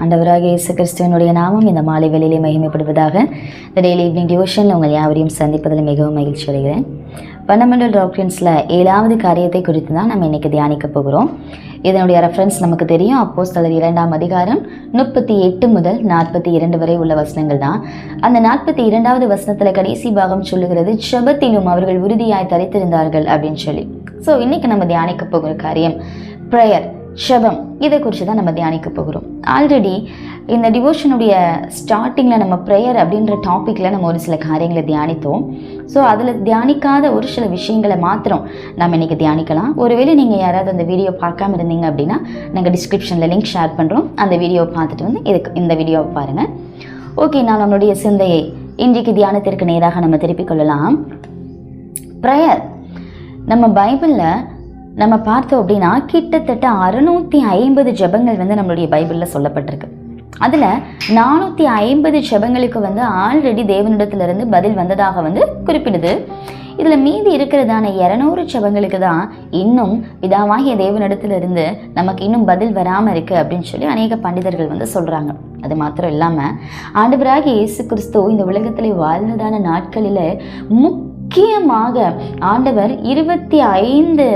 ஆண்டவராகிய இயேசு கிறிஸ்துவினுடைய நாமம் இந்த மாலை வேளையிலே மகிமைப்படுவதாக. இந்த டெய்லி ஈவினிங் டிவோஷனில் உங்கள் யாவரையும் சந்திப்பதில் மிகவும் மகிழ்ச்சி அடைகிறேன். ஃபண்டமெண்டல் டாக்ட்ரின்ஸில் 7வது காரியத்தை குறித்து தான் நம்ம இன்றைக்கி தியானிக்க போகிறோம். இதனுடைய ரெஃபரன்ஸ் நமக்கு தெரியும். அப்போஸ்தலர் 2ஆம் அதிகாரம் 38 முதல் 42 வரை உள்ள வசனங்கள் தான். அந்த 42வது வசனத்தில் கடைசி பாகம் சொல்லுகிறது, ஜெபத்திலும் அவர்கள் உறுதியாய் தரித்திருந்தார்கள் அப்படின்னு சொல்லி. ஸோ இன்றைக்கி நம்ம தியானிக்க போகிற காரியம் ப்ரேயர், ஜெபம். இதை குறித்து தான் நம்ம தியானிக்க போகிறோம். ஆல்ரெடி இந்த டிவோஷனுடைய ஸ்டார்டிங்கில் நம்ம ப்ரேயர் அப்படின்ற டாப்பிக்கில் நம்ம ஒரு சில காரியங்களை தியானித்தோம். ஸோ அதில் தியானிக்காத ஒரு சில விஷயங்களை மாத்திரம் நம்ம இன்றைக்கி தியானிக்கலாம். ஒருவேளை நீங்கள் யாராவது அந்த வீடியோ பார்க்காம இருந்தீங்க அப்படின்னா நாங்கள் டிஸ்கிரிப்ஷனில் லிங்க் ஷேர் பண்ணுறோம். அந்த வீடியோவை பார்த்துட்டு வந்து இந்த வீடியோவை பாருங்கள். ஓகே, நான் நம்மளுடைய சிந்தையை இன்றைக்கு தியானத்திற்கு நேராக நம்ம திருப்பிக் கொள்ளலாம். ப்ரேயர் நம்ம பைபிளில் நம்ம பார்த்தோம் அப்படின்னா கிட்டத்தட்ட 650 ஜெபங்கள் நம்மளுடைய பைபிளில் சொல்லப்பட்டிருக்கு. அதில் 450 ஜெபங்களுக்கு ஆல்ரெடி தேவனிடத்திலிருந்து பதில் வந்ததாக குறிப்பிடுது. இதில் மீதி இருக்கிறதான 200 ஜெபங்களுக்கு தான் இன்னும் பிதாவாகிய தேவனிடத்திலிருந்து நமக்கு இன்னும் பதில் வராமல் இருக்குது அப்படின்னு சொல்லி அநேக பண்டிதர்கள் சொல்கிறாங்க. அது மாத்திரம் இல்லாமல் ஆண்டவராகிய இயேசு கிறிஸ்து இந்த உலகத்தில் வாழ்ந்ததான நாட்களில் முக்கியமாக ஆண்டவர் 25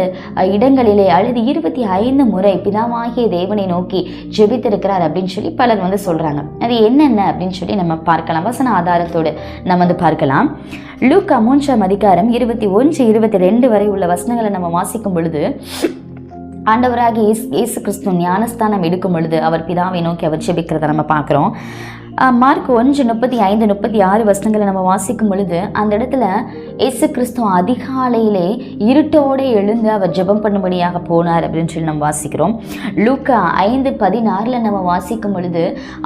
இடங்களிலே அல்லது 25 முறை பிதாவாகிய தேவனை நோக்கி ஜெபித்திருக்கிறார் அப்படின்னு சொல்லி பலர் சொல்கிறாங்க. அது என்னென்ன அப்படின்னு சொல்லி நம்ம பார்க்கலாம். வசன ஆதாரத்தோடு நம்ம பார்க்கலாம். லூக்கா 3ஆம் அதிகாரம் 21, 22 வரை உள்ள வசனங்களை நம்ம வாசிக்கும் பொழுது, ஆண்டவராகிய இயேசு கிறிஸ்து ஞானஸ்தானம் எடுக்கும் பொழுது அவர் பிதாவை நோக்கி அவர் ஜெபிக்கிறத நம்ம பார்க்குறோம். மார்க் 1:35, 36 வசனங்களை நம்ம வாசிக்கும் பொழுது அந்த இடத்துல இயேசு கிறிஸ்து அதிகாலையிலே இருட்டோடு எழுந்து அவர் ஜெபம் பண்ணும்படியாக போனார் அப்படின்னு சொல்லி நம்ம வாசிக்கிறோம். லூக்கா 5:16 நம்ம வாசிக்கும் பொழுது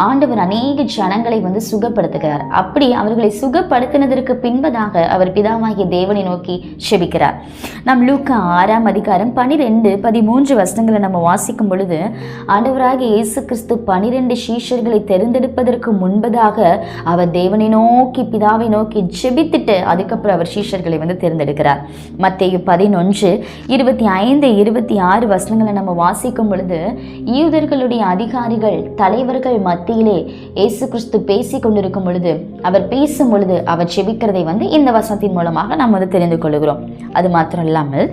ஆண்டவர் அநேக ஜனங்களை சுகப்படுத்துகிறார். அப்படி அவர்களை சுகப்படுத்தினதற்கு பின்பதாக அவர் பிதாவாகிய தேவனை நோக்கி ஜெபிக்கிறார். நம் லூக்கா 6ஆம் அதிகாரம் 12, 13 வசனங்களை நம்ம வாசிக்கும் பொழுது ஆண்டவராகிய இயேசு கிறிஸ்து 12 சீஷர்களை தெரிந்தெடுப்பதற்கு முன்பதாக அவர் தேவனை நோக்கி பிதாவை நோக்கி ஜெபித்துட்டு அதுக்கப்புறம் அவர் சீஷர்களை தேர்ந்தெடுக்கிறார். மத்தேயு 11, 25, 26 வசனங்களை நம்ம வாசிக்கும் பொழுது யூதர்களுடைய அதிகாரிகள் தலைவர்கள் மத்தியிலே இயேசு கிறிஸ்து பேசி கொண்டிருக்கும் பொழுது அவர் பேசும் பொழுது அவர் ஜெபிக்கிறதை இந்த வசனத்தின் மூலமாக நாம் தெரிந்து கொள்கிறோம். அது மாத்திரம் இல்லாமல்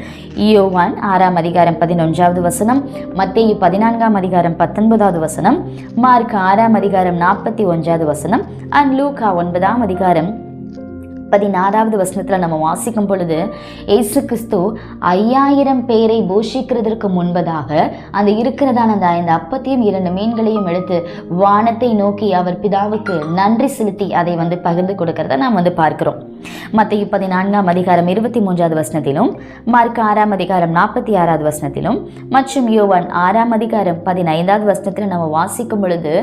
யோவான் 6ஆம் அதிகாரம் 11வது வசனம், மத்தேயு 14ஆம் அதிகாரம் 19வது வசனம், மார்க் 6ஆம் அதிகாரம் 41வது வசனம் அண்ட் லூக்கா 9ஆம் அதிகாரம் 16வது வசனத்தில் நம்ம வாசிக்கும் பொழுது இயேசு கிறிஸ்து 5000 பேரை போஷிக்கிறதற்கு முன்பதாக அந்த இருக்கிறதான அந்த அப்பத்தையும் 2 மீன்களையும் எடுத்து வானத்தை நோக்கி அவர் பிதாவுக்கு நன்றி செலுத்தி அதை பகிர்ந்து கொடுக்கிறத நாம் பார்க்கிறோம். மத்தேயு 14ஆம் அதிகாரம் 23வது வசனத்திலும், மார்க் 6ஆம் அதிகாரம் 46வது வசனத்திலும் மற்றும் யோவான் 6ஆம் அதிகாரம் 15வது வசனத்தில் நம்ம வாசிக்கும் பொழுது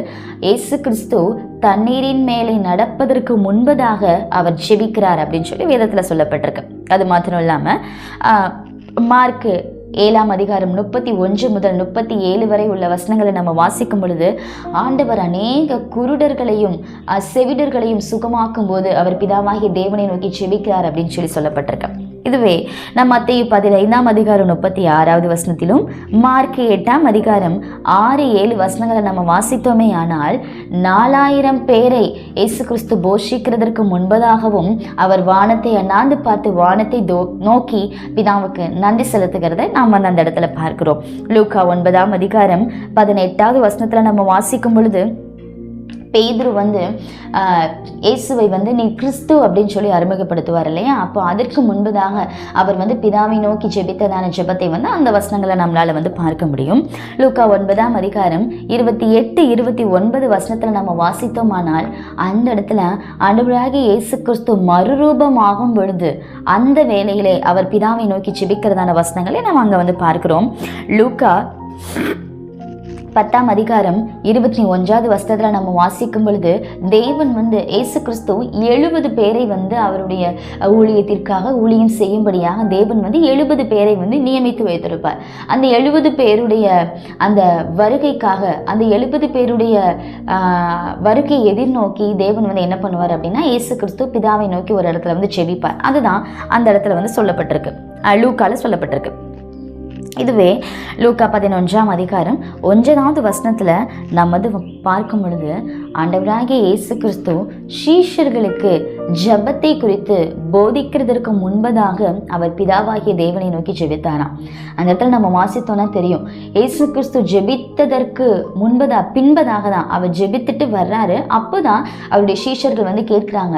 இயேசு கிறிஸ்து தண்ணீரின் மேலே நடப்பதற்கு முன்பதாக அவர் ஜெபிக்கிறார் அப்படின்னு சொல்லி வேதத்தில் சொல்லப்பட்டிருக்கு. அது மாத்திரம் இல்லாமல் மார்க் 7ஆம் அதிகாரம் 31 முதல் 37 வரை உள்ள வசனங்களை நம்ம வாசிக்கும் பொழுது ஆண்டவர் அநேக குருடர்களையும் செவிடர்களையும் சுகமாக்கும் போது அவர் பிதாவாகிய தேவனை நோக்கி ஜெபிக்கிறார் அப்படின்னு சொல்லி சொல்லப்பட்டிருக்கு. இதுவே நம்ம மத்தேயு 15ஆம் அதிகாரம் 36வது வசனத்திலும் மார்க் 8ஆம் அதிகாரம் 6, 7 வசனங்களை நம்ம வாசித்தோமே ஆனால் 4000 பேரை இயேசு கிறிஸ்து போஷிக்கிறதற்கு முன்பதாகவும் அவர் வானத்தை அண்ணாந்து பார்த்து வானத்தை நோக்கி பிதாவுக்கு நன்றி செலுத்துகிறதை நாம் அந்த இடத்துல பார்க்கிறோம். லூக்கா 9ஆம் அதிகாரம் 18வது வசனத்துல நம்ம வாசிக்கும் பொழுது பேதுரு இயேசுவை நீ கிறிஸ்து அப்படின்னு சொல்லி அறிமுகப்படுத்துவார் இல்லையா? அப்போ அதற்கு முன்பதாக அவர் பிதாவை நோக்கி ஜெபித்ததான ஜெபத்தை அந்த வசனங்களை நம்மளால பார்க்க முடியும். லூக்கா 9ஆம் அதிகாரம் 28, 29 வசனத்துல நம்ம வாசித்தோமானால் அந்த இடத்துல ஆண்டவராகிய இயேசு கிறிஸ்து மறுரூபமாகும் பொழுது அந்த வேளையிலே அவர் பிதாவை நோக்கி ஜெபிக்கிறதான வசனங்களை நம்ம அங்க பார்க்கிறோம். லூக்கா 10ஆம் அதிகாரம் 21வது வசனத்தில் நம்ம வாசிக்கும் பொழுது தேவன் இயேசு கிறிஸ்து 70 பேரை அவருடைய ஊழியத்திற்காக ஊழியம் செய்யும்படியாக தேவன் 70 பேரை நியமித்து வைத்திருப்பார். அந்த 70 பேருடைய அந்த வருகைக்காக, அந்த 70 பேருடைய வருகையை எதிர்நோக்கி தேவன் என்ன பண்ணுவார் அப்படின்னா, இயேசு கிறிஸ்து பிதாவை நோக்கி ஒரு இடத்துல ஜெபிப்பார். அதுதான் அந்த இடத்துல சொல்லப்பட்டிருக்கு, லூக்கால சொல்லப்பட்டிருக்கு. இதுவே லூக்கா 11ஆம் அதிகாரம் 1வது வசனத்தில் நம்ம பார்க்கும் பொழுது ஆண்டவராகிய இயேசு கிறிஸ்து சீஷர்களுக்கு ஜெபத்தை குறித்து போதிக்கிறதற்கு முன்பதாக அவர் பிதாவாகிய தேவனை நோக்கி ஜெபித்தாராம். அந்த இடத்துல நம்ம வாசித்தோம்னா தெரியும், இயேசு கிறிஸ்து ஜெபித்ததற்கு பின்பதாக தான் அவர் ஜெபித்துட்டு வர்றாரு. அப்போதான் அவருடைய சீஷர்கள் கேட்கிறாங்க,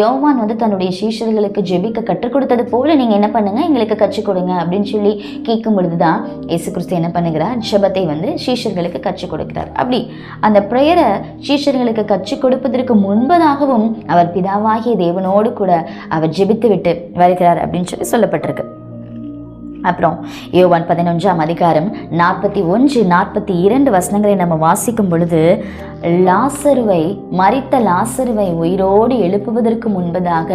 யோவான் தன்னுடைய சீஷர்களுக்கு ஜெபிக்க கற்றுக் கொடுத்தது போல நீங்க என்ன பண்ணுங்க, எங்களுக்கு கற்றுக் கொடுங்க அப்படின்னு சொல்லி கேட்கும் பொழுதுதான் இயேசு கிறிஸ்து என்ன பண்ணுகிறார், ஜெபத்தை சீஷர்களுக்கு கற்றுக் கொடுக்கிறார். அப்படி அந்த பிரேயரை சீஷர்களுக்கு கற்றுக் கொடுப்பதற்கு முன்பதாகவும் அவர் பிதாவாகிய தேவனோடு கூட அவர் ஜெபித்து விட்டு வருகிறார் அப்படின்னு சொல்லி சொல்லப்பட்டிருக்கு. அப்புறம் யோவான் 11ஆம் அதிகாரம் 41-42 வசனங்களை நம்ம வாசிக்கும் பொழுது மரித்த லாசருவை உயிரோடு எழுப்புவதற்கு முன்பதாக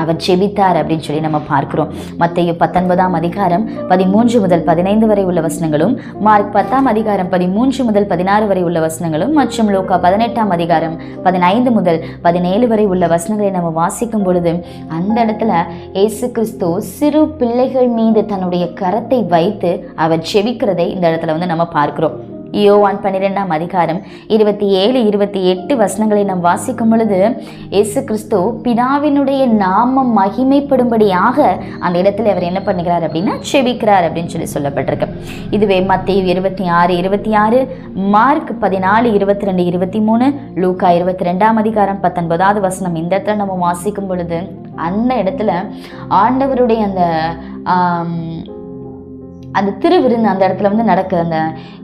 அவர் ஜெபித்தார் அப்படின்னு சொல்லி நம்ம பார்க்கிறோம். மத்தேயு 19ஆம் அதிகாரம் 13-15 வரை உள்ள வசனங்களும், மார்க் 10ஆம் அதிகாரம் 13-16 வரை உள்ள வசனங்களும், மற்றும் லூக்கா 18ஆம் அதிகாரம் 15-17 வரை உள்ள வசனங்களை நம்ம வாசிக்கும் பொழுது அந்த இடத்துல இயேசு கிறிஸ்து சிறு பிள்ளைகள் மீது தன்னுடைய கரத்தை வைத்து அவர் ஜெபிக்கிறதை இந்த இடத்துல நம்ம பார்க்கிறோம். யோவான் 12ஆம் அதிகாரம் 27-28 வசனங்களை நாம் வாசிக்கும் பொழுது இயேசு கிறிஸ்து பிதாவினுடைய நாமம் மகிமைப்படும்படியாக அந்த இடத்துல அவர் என்ன பண்ணுகிறார் அப்படின்னா ஜெபிக்கிறார் அப்படின்னு சொல்லி சொல்லப்பட்டிருக்கு. இதுவே மத்தேயு 26-26, மார்க் 14-22-23, லூக்கா 22ஆம் அதிகாரம் 19வது வசனம் இந்த இடத்துல நம்ம வாசிக்கும் பொழுது அந்த இடத்துல ஆண்டவருடைய அந்த திருவிருந்து அந்த இடத்துல நடக்குது. அந்த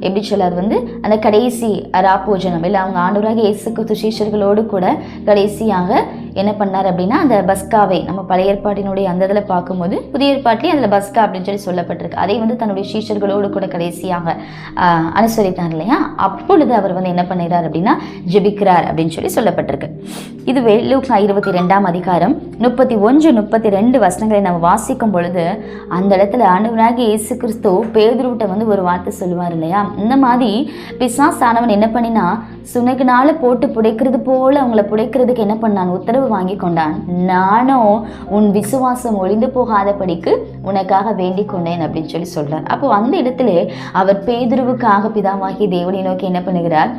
எப்படி சொல்லாது அந்த கடைசி ராப்போஜனம் இல்லை, அவங்க ஆண்டவராக இயேசு கிறிஸ்து சீஷர்களோடு கூட கடைசியாக என்ன பண்ணார் அப்படின்னா அந்த பஸ்காவை நம்ம பழைய ஏற்பாட்டினுடைய அந்த இதில் பார்க்கும்போது புதிய ஏற்பாட்டிலேயே அதில் பஸ்கா அப்படின்னு சொல்லி சொல்லப்பட்டிருக்கு. அதை தன்னுடைய சீஷர்களோடு கூட கடைசியாக அனுசரித்தார் இல்லையா, அப்பொழுது அவர் என்ன பண்ணுறார் அப்படின்னா ஜெபிக்கிறார் அப்படின்னு சொல்லி சொல்லப்பட்டிருக்கு. இதுவே லூக்கா 22ஆம் அதிகாரம் 31-32 வசனங்களை நம்ம வாசிக்கும் பொழுது அந்த இடத்துல ஆண்டவராக இயேசு கிறிஸ்து பேதுருவிட்ட ஒரு வார்த்தை சொல்லுவார் இல்லையா, இந்த மாதிரி பிசாசானவன் என்ன பண்ணினா சுனகுனால போட்டு புடைக்கிறது போல அவங்கள புடைக்கிறதுக்கு என்ன பண்ணான், உத்தரவு வாங்கி கொண்டான். நானும் உன் விசுவாசம் ஒளிந்து போகாதபடிக்கு உனக்காக வேண்டிக் கொண்டேன் அப்படின்னு சொல்லி சொல்றார். அப்போ அந்த இடத்துல அவர் பேதுருவுக்காக பிதாவாகிய தேவனை நோக்கி என்ன பண்ணுகிறார்,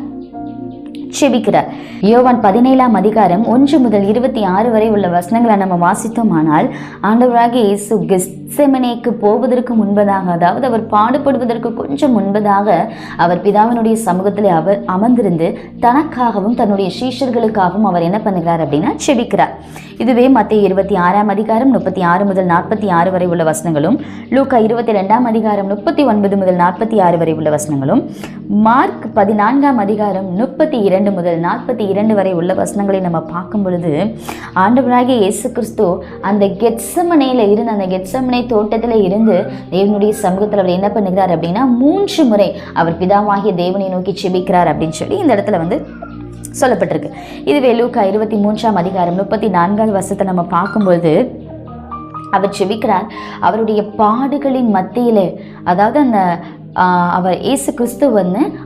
ஜெபிக்கிறார். யோவான் 17ஆம் அதிகாரம் 1-26 வரை உள்ள வசனங்களை நம்ம வாசித்தோமானால் ஆண்டவராகிய இயேசு கெத்செமனேக்கு போவதற்கு முன்பதாக, அதாவது அவர் பாடுபடுவதற்கு கொஞ்சம் முன்பதாக அவர் பிதாவினுடைய சமூகத்தில் அவர் அமர்ந்திருந்து தனக்காகவும் தன்னுடைய சீஷர்களுக்காகவும் அவர் என்ன பண்ணுகிறார் அப்படின்னா ஜெபிக்கிறார். இதுவே மத்தேயு 26ஆம் அதிகாரம் 36-46 வரை உள்ள வசனங்களும், லூக்கா 22ஆம் அதிகாரம் 39-46 வரை உள்ள வசனங்களும், மார்க் 14ஆம் அதிகாரம் 32-42 வரை உள்ள வசனங்களை நம்ம பார்க்கும் பொழுது ஆண்டவராகிய இயேசு கிறிஸ்து அந்த கெத்செமனேல இருந்து, அந்த கெத்செமனே தோட்டத்தில் இருந்து தேவனுடைய சமூகத்தில் அவர் என்ன பண்ணுகிறார் அப்படின்னா 3 முறை அவர் பிதாவாகிய தேவனை நோக்கி ஜெபிக்கிறார் அப்படின்னு சொல்லி இந்த இடத்துல சொல்லப்பட்டிருக்கு. இதுவே லூக்கா 23ஆம் அதிகாரம் 34வது வசனத்தை நம்ம பார்க்கும்போது அவர் ஜெபிக்கிறார். அவருடைய பாடுகளின் மத்தியிலே, அதாவது அந்த அவர் இயேசு கிறிஸ்து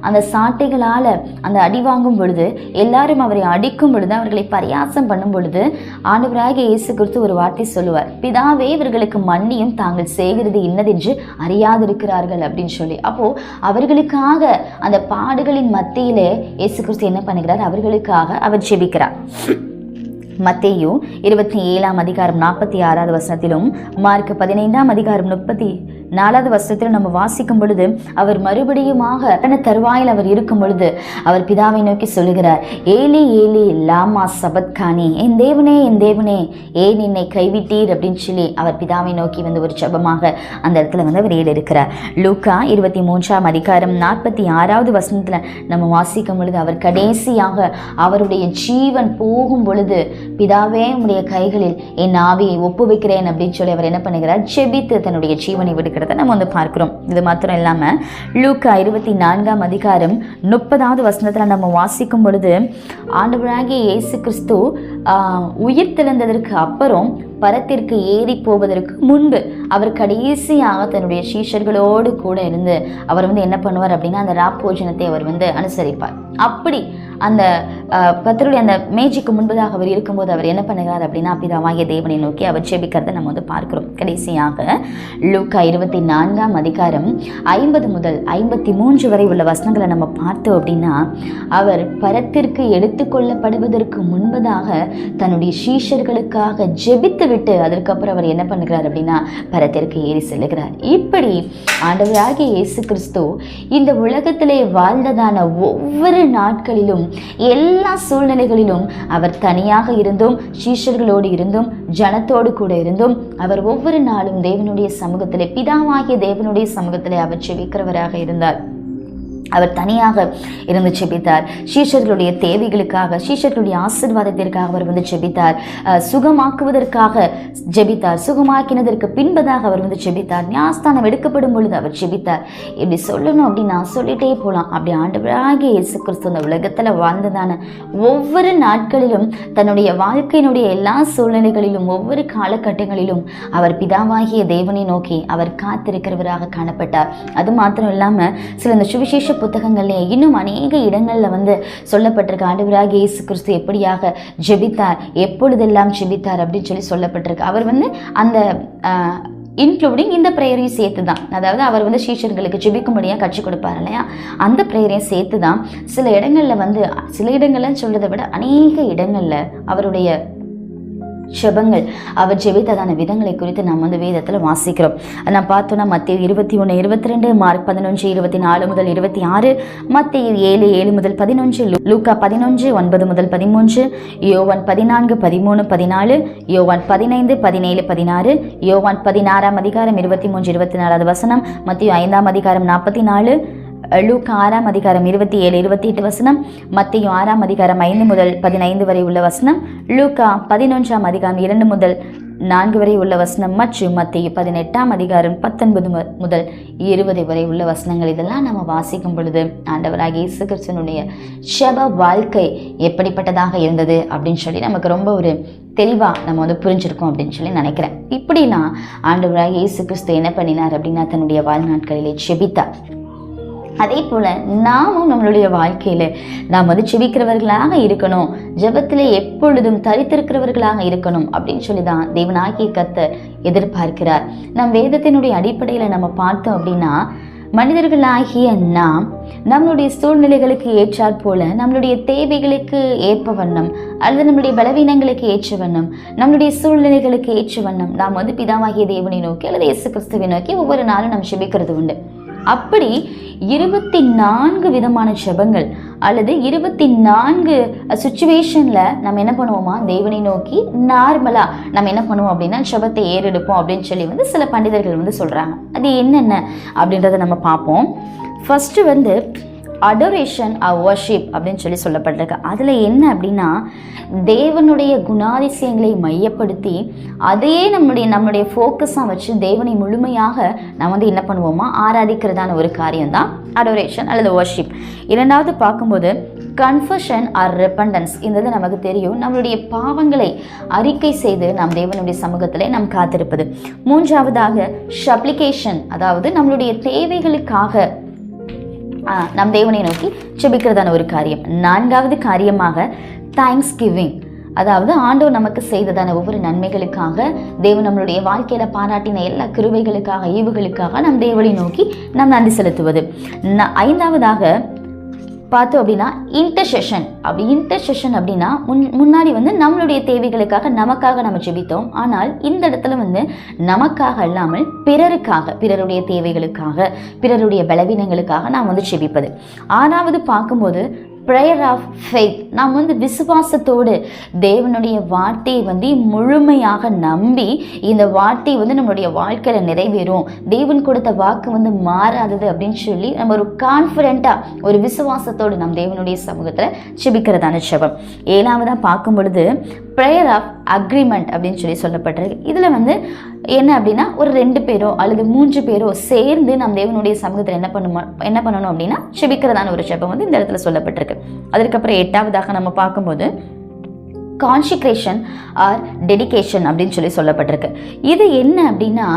அந்த சாட்டைகளால் அந்த அடி வாங்கும் பொழுது, எல்லாரும் அவரை அடிக்கும் பொழுது, அவர்களை பரியாசம் பண்ணும் பொழுது ஆண்டவராகிய இயேசு கிறிஸ்து ஒரு வார்த்தை சொல்லுவார், பிதாவே இவர்களுக்கு மன்னியும், தாங்கள் செய்கிறது இன்னதென்று அறியாதிருக்கிறார்கள் அப்படின்னு சொல்லி. அப்போ அவர்களுக்காக அந்த பாடுகளின் மத்தியிலே இயேசு கிறிஸ்து என்ன பண்ணுகிறார், அவர்களுக்காக அவர் ஜெபிக்கிறார். மத்தேயு 27ஆம் அதிகாரம் 46வது வசனத்திலும், மார்க் 15ஆம் அதிகாரம் 34வது வசனத்திலும் நம்ம வாசிக்கும் பொழுது அவர் மறுபடியுமாக தருவாயில் அவர் இருக்கும் பொழுது அவர் பிதாவை நோக்கி சொல்லுகிறார், ஏலி ஏலி லாமா சபத்கானி, என் தேவனே என் தேவனே ஏன் என்னை கைவிட்டீர் அப்படின்னு சொல்லி அவர் பிதாவை நோக்கி ஒரு ஜெபமாக அந்த இடத்துல அவர் இருக்கிறார். லூக்கா 23ஆம் அதிகாரம் 46வது வசனத்தில் நம்ம வாசிக்கும் பொழுது அவர் கடைசியாக அவருடைய ஜீவன் போகும் பொழுது பிதாவே உம்முடைய கைகளில் என் ஆவியை ஒப்புவிக்கிறேன் அப்படின்னு சொல்லி அவர் என்ன பண்ணுகிறார், ஜெபித்து தன்னுடைய ஜீவனை விடுக்கிறத நம்ம வந்து பார்க்கிறோம். இது மாத்திரம் இல்லாமல் லூக்கா 24ஆம் அதிகாரம் 30வது வசனத்தில் நம்ம வாசிக்கும் பொழுது ஆண்டவராகிய இயேசு கிறிஸ்து உயிர் தெழுந்ததற்கு அப்புறம் பரத்திற்கு ஏறி போவதற்கு முன்பு அவர் கடைசியாக தன்னுடைய சீஷர்களோடு கூட இருந்து அவர் வந்து என்ன பண்ணுவார் அப்படின்னா அந்த ராப்போஜனத்தை அவர் வந்து அனுசரிப்பார். அப்படி அந்த கர்த்தருடைய அந்த மேஜைக்கு முன்பதாக அவர் இருக்கும்போது அவர் என்ன பண்ணுகிறார் அப்படின்னா பிதாவாகிய தேவனை நோக்கி அவர் ஜெபிக்கிறதை நம்ம வந்து பார்க்கிறோம். கடைசியாக லூக்கா 24ஆம் அதிகாரம் 50 முதல் 53 வரை உள்ள வசனங்களை நம்ம பார்த்தோம் அப்படின்னா அவர் பரத்திற்கு எடுத்துக்கொள்ளப்படுவதற்கு முன்பதாக தன்னுடைய சீஷர்களுக்காக ஜெபித்து விட்டு அதற்கப்புறம் அவர் என்ன பண்ணுகிறார் அப்படின்னா பரத்திற்கு ஏறி செல்லுகிறார். இப்படி ஆண்டவராகிய இயேசு கிறிஸ்து இந்த உலகத்திலே வாழ்ந்ததான ஒவ்வொரு நாட்களிலும் எல்லா சூழ்நிலைகளிலும் அவர் தனியாக இருந்தும் சீஷர்களோடு இருந்தும் ஜனத்தோடு கூட இருந்தும் அவர் ஒவ்வொரு நாளும் தேவனுடைய சமூகத்திலே பிதாவாகிய தேவனுடைய சமூகத்திலே அவர் ஜெபிக்கிறவராக இருந்தார். அவர் தனியாக இருந்து ஜெபித்தார். சீஷர்களுடைய தேவைகளுக்காக, சீஷர்களுடைய ஆசீர்வாதத்திற்காக அவர் வந்து ஜெபித்தார். சுகமாக்குவதற்காக ஜெபித்தார். சுகமாக்கினதற்கு பின்பதாக அவர் வந்து ஜெபித்தார். ஞானஸ்தானம் எடுக்கப்படும் பொழுது அவர் ஜெபித்தார். இப்படி சொல்லணும் அப்படின்னு நான் சொல்லிட்டே போகலாம். அப்படி ஆண்டவராகிய இயேசு கிறிஸ்து இந்த உலகத்தில் வாழ்ந்ததான ஒவ்வொரு நாட்களிலும் தன்னுடைய வாழ்க்கையினுடைய எல்லா சூழ்நிலைகளிலும் ஒவ்வொரு காலகட்டங்களிலும் அவர் பிதாவாகிய தேவனை நோக்கி அவர் காத்திருக்கிறவராக காணப்பட்டார். அது மாத்திரம் இல்லாமல் சில இந்த சுவிசேஷ புத்தகங்கள்ல இன்னும் அநேக இடங்கள்ல வந்து சொல்லப்பட்டிருக்கு ஆண்டவராகிய இயேசு கிறிஸ்து எப்படியாக ஜெபித்தார், எப்பொழுதெல்லாம் ஜெபித்தார் அப்படின்னு சொல்லி சொல்லப்பட்டிருக்கு. அவர் வந்து அந்த இன்க்ளூடிங் இந்த ப்ரேயரையும் சேர்த்து தான், அதாவது அவர் வந்து சீஷர்களுக்கு ஜெபிக்கும்படியாக கற்றுக் கொடுப்பார் இல்லையா, அந்த ப்ரேயரையும் சேர்த்து தான் சில இடங்களில் வந்து சில இடங்கள்லன்னு சொல்றதை விட அநேக இடங்களில் அவருடைய ஜெபங்கள் அவர் ஜெபித்ததான விதங்களை குறித்து நாம் வந்து வேதத்தில் வாசிக்கிறோம். நான் பார்த்தோன்னா மத்தேயு 21, 22, மார்க் 11, 24 முதல் 26, மத்தேயு 7, 7 முதல் 11, லூக்கா 11, 9 முதல் 13, யோவான் 14, 13, 14, யோவான் 15, 17, 16, யோவான் 16ஆம் அதிகாரம் 23, 24 வசனம், மத்தேயு 5ஆம் அதிகாரம் 44, லூக்கா 6ஆம் அதிகாரம் 27, 28 வசனம், மத்தேயு 6ஆம் அதிகாரம் 5 முதல் 15 வரை உள்ள வசனம், லூக்கா 11ஆம் அதிகாரம் 2 முதல் 4 வரை உள்ள வசனம் மற்றும் மத்தேயு 18ஆம் அதிகாரம் 19 முதல் 20 வரை உள்ள வசனங்கள். இதெல்லாம் நம்ம வாசிக்கும் பொழுது ஆண்டவராகிய இயேசு கிறிஸ்துவினுடைய ஜெப வாழ்க்கை எப்படிப்பட்டதாக இருந்தது அப்படின்னு சொல்லி நமக்கு ரொம்ப ஒரு தெளிவாக நம்ம வந்து புரிஞ்சிருக்கோம் அப்படின்னு சொல்லி நினைக்கிறேன். இப்படிலாம் ஆண்டவராகிய இயேசு கிறிஸ்து என்ன பண்ணினார் அப்படின்னா தன்னுடைய வாழ்நாட்களிலே ஜெபித்தார். அதே போல நாமும் நம்மளுடைய வாழ்க்கையில நாம் வந்து ஜெபிக்கிறவர்களாக இருக்கணும், ஜெபத்திலே எப்பொழுதும் தரித்திருக்கிறவர்களாக இருக்கணும் அப்படின்னு சொல்லிதான் தேவனாகிய கர்த்தர் எதிர்பார்க்கிறார். நம் வேதத்தினுடைய அடிப்படையில நம்ம பார்த்தோம் அப்படின்னா மனிதர்களாகிய நாம் நம்மளுடைய சூழ்நிலைகளுக்கு ஏற்றாற் போல நம்மளுடைய தேவைகளுக்கு ஏற்ப வண்ணம் அல்லது நம்மளுடைய பலவீனங்களுக்கு ஏற்ற வண்ணம் நம்மளுடைய சூழ்நிலைகளுக்கு ஏற்ற வண்ணம் நாம் வந்து பிதாவாகிய தேவனை நோக்கி அல்லது இயேசு கிறிஸ்துவை நோக்கி ஒவ்வொரு நாளும் நாம் ஜெபிக்கிறது உண்டு. அப்படி 24 விதமான ஜெபங்கள் அல்லது 24 சுச்சுவேஷன்ல நம்ம என்ன பண்ணுவோமா தேவனை நோக்கி நார்மலா நம்ம என்ன பண்ணுவோம் அப்படின்னா ஜெபத்தை ஏறெடுப்போம் அப்படின்னு சொல்லி வந்து சில பண்டிதர்கள் வந்து சொல்றாங்க. அது என்னென்ன அப்படின்றத நம்ம பார்ப்போம். ஃபர்ஸ்ட் வந்து அடோரேஷன் வர்ஷிப் அப்படின்னு சொல்லி சொல்லப்பட்டிருக்கு. அதில் என்ன அப்படின்னா தேவனுடைய குணாதிசயங்களை மையப்படுத்தி அதையே நம்மளுடைய ஃபோக்கஸாக வச்சு தேவனை முழுமையாக நம்ம வந்து என்ன பண்ணுவோமா ஆராதிக்கிறதான ஒரு காரியம்தான் அடோரேஷன் அல்லது வர்ஷிப். இரண்டாவது பார்க்கும்போது கன்ஃபஷன் ஆர் ரெப்பண்டன்ஸ். இந்த நமக்கு தெரியும், நம்மளுடைய பாவங்களை அறிக்கை செய்து நாம் தேவனுடைய சமூகத்திலே நாம் காத்திருப்பது. மூன்றாவதாக சப்ளிகேஷன், அதாவது நம்மளுடைய தேவைகளுக்காக நம் தேவனை நோக்கி ஜெபிக்கிறதான ஒரு காரியம். நான்காவது காரியமாக தேங்க்ஸ் கிவிங், அதாவது ஆண்டவர் நமக்கு செய்ததான ஒவ்வொரு நன்மைகளுக்காக தேவன் நம்மளுடைய வாழ்க்கையில பாராட்டின எல்லா கிருபைகளுக்காக ஈவுகளுக்காக நம் தேவனை நோக்கி நாம் நன்றி செலுத்துவது. ஐந்தாவதாக பார்த்தோம் அப்படின்னா இன்டர்செஷன். அப்படி இன்டர்செஷன் அப்படின்னா முன்னாடி வந்து நம்மளுடைய தேவைகளுக்காக நமக்காக நம்ம ஜெபித்தோம். ஆனால் இந்த இடத்துல வந்து நமக்காக இல்லாமல் பிறருக்காக, பிறருடைய தேவைகளுக்காக, பிறருடைய பலவீனங்களுக்காக நாம் வந்து ஜெபிப்பது. ஆறாவது பார்க்கும்போது ப்ரேயர் ஆஃப் ஃபெய்த். நாம் வந்து விசுவாசத்தோடு தேவனுடைய வார்த்தையை வந்து முழுமையாக நம்பி இந்த வார்த்தை வந்து நம்மளுடைய வாழ்க்கையில் நிறைவேறும், தேவன் கொடுத்த வாக்கு வந்து மாறாதது அப்படின்னு சொல்லி நம்ம ஒரு கான்ஃபிடென்ட்டாக ஒரு விசுவாசத்தோடு நம் தேவனுடைய சமூகத்தில் ஜெபிக்கிறதான ஜெபம். ஏழாவதாக பார்க்கும் பொழுது ப்ரேயர் ஆஃப் அக்ரிமெண்ட் அப்படின்னு சொல்லப்பட்டிருக்கு. இதில் வந்து என்ன அப்படின்னா ஒரு 2 பேரோ அல்லது 3 பேரோ சேர்ந்து நம் தேவனுடைய சமூகத்தில் என்ன பண்ணணும் அப்படின்னா செபிக்கிறதான ஒரு ஜெபம் வந்து இந்த இடத்துல சொல்லப்பட்டிருக்கு. அதற்கப்புறம் 8ஆவதாக நம்ம பார்க்கும்போது கான்சிக்ரேஷன் ஆர் டெடிகேஷன் அப்படின்னு சொல்லப்பட்டிருக்கு. இது என்ன அப்படின்னா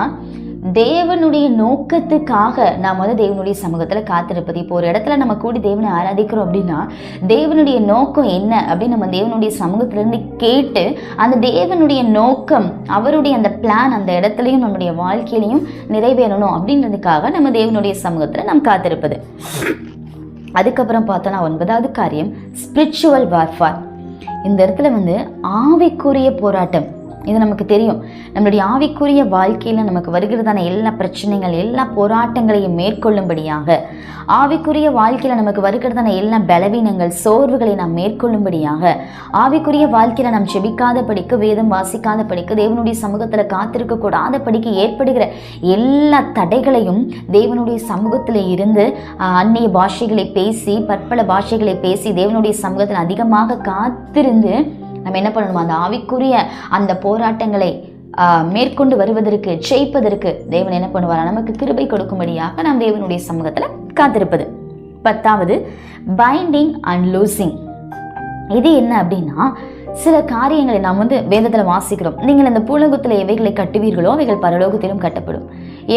தேவனுடைய நோக்கத்துக்காக நாம் வந்து தேவனுடைய சமூகத்தில் காத்திருப்பது. இப்போ ஒரு இடத்துல நம்ம கூடி தேவனை ஆராதிக்கிறோம் அப்படின்னா தேவனுடைய நோக்கம் என்ன அப்படின்னு நம்ம தேவனுடைய சமூகத்திலேருந்து கேட்டு அந்த தேவனுடைய நோக்கம் அவருடைய அந்த பிளான் அந்த இடத்துலையும் நம்முடைய வாழ்க்கையிலையும் நிறைவேறணும் அப்படின்றதுக்காக நம்ம தேவனுடைய சமூகத்தில் நாம் காத்திருப்பது. அதுக்கப்புறம் பார்த்தோன்னா 9வது காரியம் ஸ்பிரிச்சுவல் வார்ஃபார். இந்த இடத்துல வந்து ஆவிக்குரிய போராட்டம். இது நமக்கு தெரியும். நம்மளுடைய ஆவிக்குரிய வாழ்க்கையில் நமக்கு வருகிறதான எல்லா பிரச்சனைகள் எல்லா போராட்டங்களையும் மேற்கொள்ளும்படியாக, ஆவிக்குரிய வாழ்க்கையில் நமக்கு வருகிறதான எல்லா பலவீனங்கள் சோர்வுகளை நாம் மேற்கொள்ளும்படியாக, ஆவிக்குரிய வாழ்க்கையில் நாம் செபிக்காத படிக்க வேதம் வாசிக்காத படிக்க தேவனுடைய சமூகத்தில் காத்திருக்க கூடாத படிக்க ஏற்படுகிற எல்லா தடைகளையும் தேவனுடைய சமூகத்தில் இருந்து அந்நிய பாஷைகளை பேசி பற்பல பாஷைகளை பேசி தேவனுடைய சமூகத்தில் அதிகமாக காத்திருந்து நம்ம என்ன பண்ணணுமா அந்த ஆவிக்குரிய அந்த போராட்டங்களை மேற்கொண்டு வருவதற்கு ஜெயிப்பதற்கு தேவன் என்ன பண்ணுவார் நமக்கு கிருபை கொடுக்கும்படியாக நாம் தேவனுடைய சமூகத்தில் காத்திருப்பது. 10வது பைண்டிங் அண்ட் லூசிங். இது என்ன அப்படின்னா சில காரியங்களை நாம் வந்து வேதத்தில் வாசிக்கிறோம். நீங்கள் இந்த பூலோகத்தில் எவைகளை கட்டுவீர்களோ அவைகள் பரலோகத்திலும் கட்டப்படும்,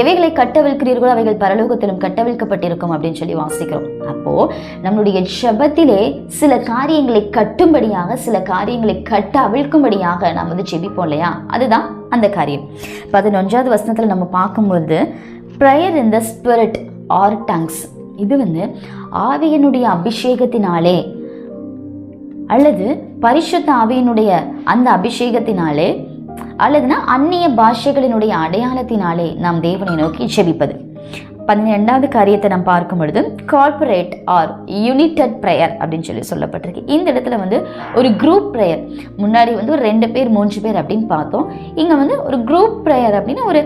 எவைகளை கட்டவிழ்க்கிறீர்களோ அவைகள் பரலோகத்திலும் கட்டவிழ்க்கப்பட்டிருக்கும் அப்படின்னு வாசிக்கிறோம். அப்போ நம்மளுடைய ஜெபத்திலே சில காரியங்களை கட்டும்படியாக சில காரியங்களை கட்ட அவிழ்க்கும்படியாக நாம் வந்து ஜெபிப்போம் இல்லையா, அதுதான் அந்த காரியம். 11வது வசனத்தில் நம்ம பார்க்கும்பொழுது prayer in the spirit or tongues. இது வந்து ஆவியினுடைய அபிஷேகத்தினாலே அல்லது பரிசுத்த ஆவியினுடைய அந்த அபிஷேகத்தினாலே அல்லதுனா அந்நிய பாஷைகளினுடைய அடையாளத்தினாலே நாம் தேவனை நோக்கி ஜெபிப்பது. 12வது காரியத்தை நாம் பார்க்கும் பொழுது கார்பரேட் ஆர் யுனைடெட் ப்ரேயர் அப்படின்னு சொல்லப்பட்டிருக்கு. இந்த இடத்துல வந்து ஒரு குரூப் ப்ரேயர். முன்னாடி வந்து ஒரு 2 பேர் 3 பேர் அப்படின்னு பார்த்தோம். இங்கே வந்து ஒரு குரூப் ப்ரேயர் அப்படின்னா ஒரு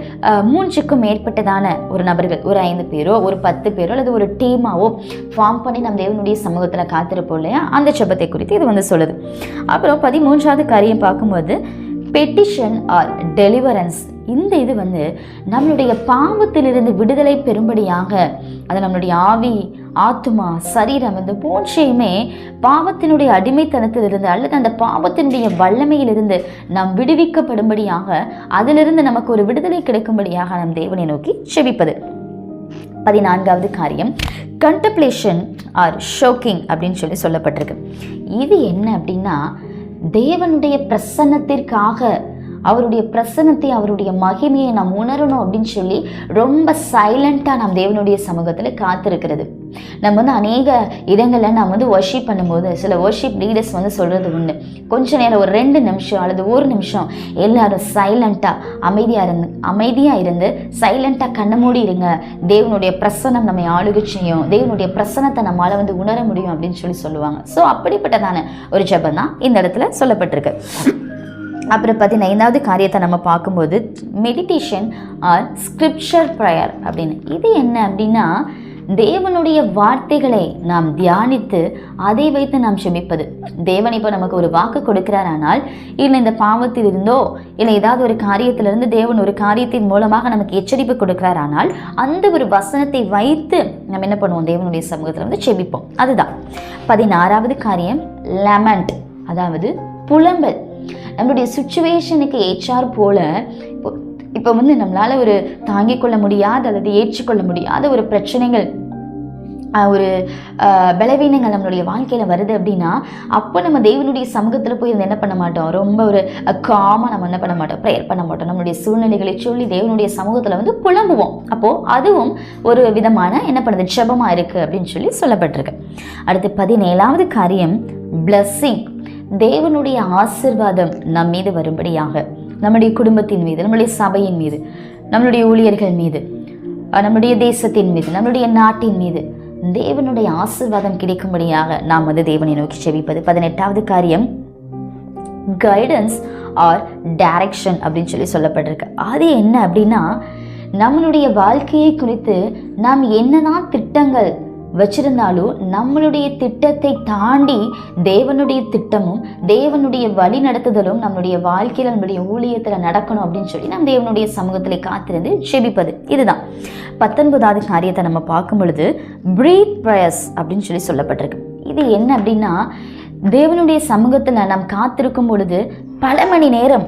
3க்கும் மேற்பட்டதான ஒரு நபர்கள், ஒரு 5 பேரோ ஒரு 10 பேரோ அல்லது ஒரு டீமாவோ ஃபார்ம் பண்ணி நம்ம தேவனுடைய சமூகத்தில் காத்திருப்போம் இல்லையா, அந்த ஜெபத்தை குறித்து இது வந்து சொல்லுது. அப்புறம் 13வது காரியம் பார்க்கும்போது பெட்டிஷன் ஆர் டெலிவரன்ஸ். இந்த இது வந்து நம்மளுடைய பாவத்திலிருந்து விடுதலை பெறும்படியாக, அது நம்மளுடைய ஆவி ஆத்மா சரீரம் இந்த போன்றையுமே பாவத்தினுடைய அடிமைத்தனத்திலிருந்து அல்லது அந்த பாவத்தினுடைய வல்லமையிலிருந்து நாம் விடுவிக்கப்படும்படியாக, அதிலிருந்து நமக்கு ஒரு விடுதலை கிடைக்கும்படியாக நம் தேவனை நோக்கி செபிப்பது. 14வது காரியம் கண்டெம்ப்ளேஷன் ஆர் ஷோக்கிங் அப்படின்னு சொல்லப்பட்டிருக்கு. இது என்ன அப்படின்னா தேவனுடைய பிரசன்னத்திற்காக அவருடைய பிரசன்னத்தை அவருடைய மகிமையை நாம் உணரணும் அப்படின்னு சொல்லி ரொம்ப சைலண்டாக நாம் தேவனுடைய சமூகத்தில் காத்திருக்கிறது. நம்ம வந்து அநேக இடங்களில் நாம் வந்து வர்ஷிப் பண்ணும்போது சில வர்ஷிப் லீடர்ஸ் வந்து சொல்கிறது உண்டு, கொஞ்ச நேரம் ஒரு 2 நிமிஷம் அல்லது 1 நிமிஷம் எல்லாரும் சைலண்ட்டாக அமைதியாக இருந்து சைலண்ட்டாக கண்ண மூடி இருங்க, தேவனுடைய பிரசன்னம் நம்மை ஆளுகை செய்யும், தேவனுடைய பிரசன்னத்தை நம்மளால் வந்து உணர முடியும் அப்படின்னு சொல்லுவாங்க. ஸோ அப்படிப்பட்டதான ஒரு ஜெபம் தான் இந்த இடத்துல சொல்லப்பட்டிருக்கு. அப்புறம் 15வது காரியத்தை நம்ம பார்க்கும்போது மெடிடேஷன் ஆர் ஸ்கிரிப்சர் ப்ரேயர் அப்படின்னு. இது என்ன அப்படின்னா தேவனுடைய வார்த்தைகளை நாம் தியானித்து அதை வைத்து நாம் செபிப்பது. தேவன் இப்போ நமக்கு ஒரு வாக்கு கொடுக்கிறாரானால், இல்லை இந்த பாவத்தில் இருந்தோ இல்லை ஏதாவது ஒரு காரியத்திலிருந்து தேவன் ஒரு காரியத்தின் மூலமாக நமக்கு எச்சரிப்பு கொடுக்கிறாரானால் அந்த ஒரு வசனத்தை வைத்து நம்ம என்ன பண்ணுவோம், தேவனுடைய சமூகத்தில் வந்து செபிப்போம். அதுதான் 16வது காரியம் லெமண்ட், அதாவது புலம்பல். நம்மளுடைய சுச்சுவேஷனுக்கு ஏற்றார் போல இப்போ வந்து நம்மளால் ஒரு தாங்கிக் கொள்ள முடியாத அல்லது ஏற்றுக்கொள்ள முடியாத ஒரு பிரச்சனைகள் ஒரு பலவீனங்கள் நம்மளுடைய வாழ்க்கையில் வருது அப்படின்னா அப்போ நம்ம தேவனுடைய சமூகத்தில் போய் என்ன பண்ண மாட்டோம், ரொம்ப ஒரு காமாக நம்ம என்ன பண்ண மாட்டோம், ப்ரேயர் பண்ண மாட்டோம். நம்மளுடைய சூழ்நிலைகளை சொல்லி தேவனுடைய சமூகத்தில் வந்து புலம்புவோம். அப்போது அதுவும் ஒரு விதமான என்ன பண்ணுறது ஜெபமாக இருக்குது அப்படின்னு சொல்லப்பட்டிருக்கு. அடுத்து 17வது காரியம் பிளஸ்ஸிங். தேவனுடைய ஆசீர்வாதம் நம் மீது வரும்படியாக, நம்முடைய குடும்பத்தின் மீது, நம்முடைய சபையின் மீது, நம்மளுடைய ஊழியர்கள் மீது, நம்முடைய தேசத்தின் மீது, நம்மளுடைய நாட்டின் மீது தேவனுடைய ஆசீர்வாதம் கிடைக்கும்படியாக நாம் வந்து தேவனை நோக்கி செபிப்பது. 18வது காரியம் கைடன்ஸ் ஆர் டைரக்ஷன் அப்படின்னு சொல்லப்பட்டிருக்கு. அது என்ன அப்படின்னா நம்மளுடைய வாழ்க்கையை குறித்து நாம் என்னதான் திட்டங்கள் வச்சிருந்தாலும் நம்மளுடைய திட்டத்தை தாண்டி தேவனுடைய திட்டமும் தேவனுடைய வழி நடத்துதலும் நம்மளுடைய வாழ்க்கையில் நம்மளுடைய ஊழியத்தில் நடக்கணும் அப்படின்னு சொல்லி நம்ம தேவனுடைய சமூகத்தில் காத்திருந்து ஜெபிப்பது. இதுதான் 19வது காரியத்தை நம்ம பார்க்கும் பொழுது பிரீத் ப்ரேயர்ஸ் அப்படின்னு சொல்லி சொல்லப்பட்டிருக்கு. இது என்ன அப்படின்னா, தேவனுடைய சமூகத்தில் நாம் காத்திருக்கும் பொழுது பல மணி நேரம்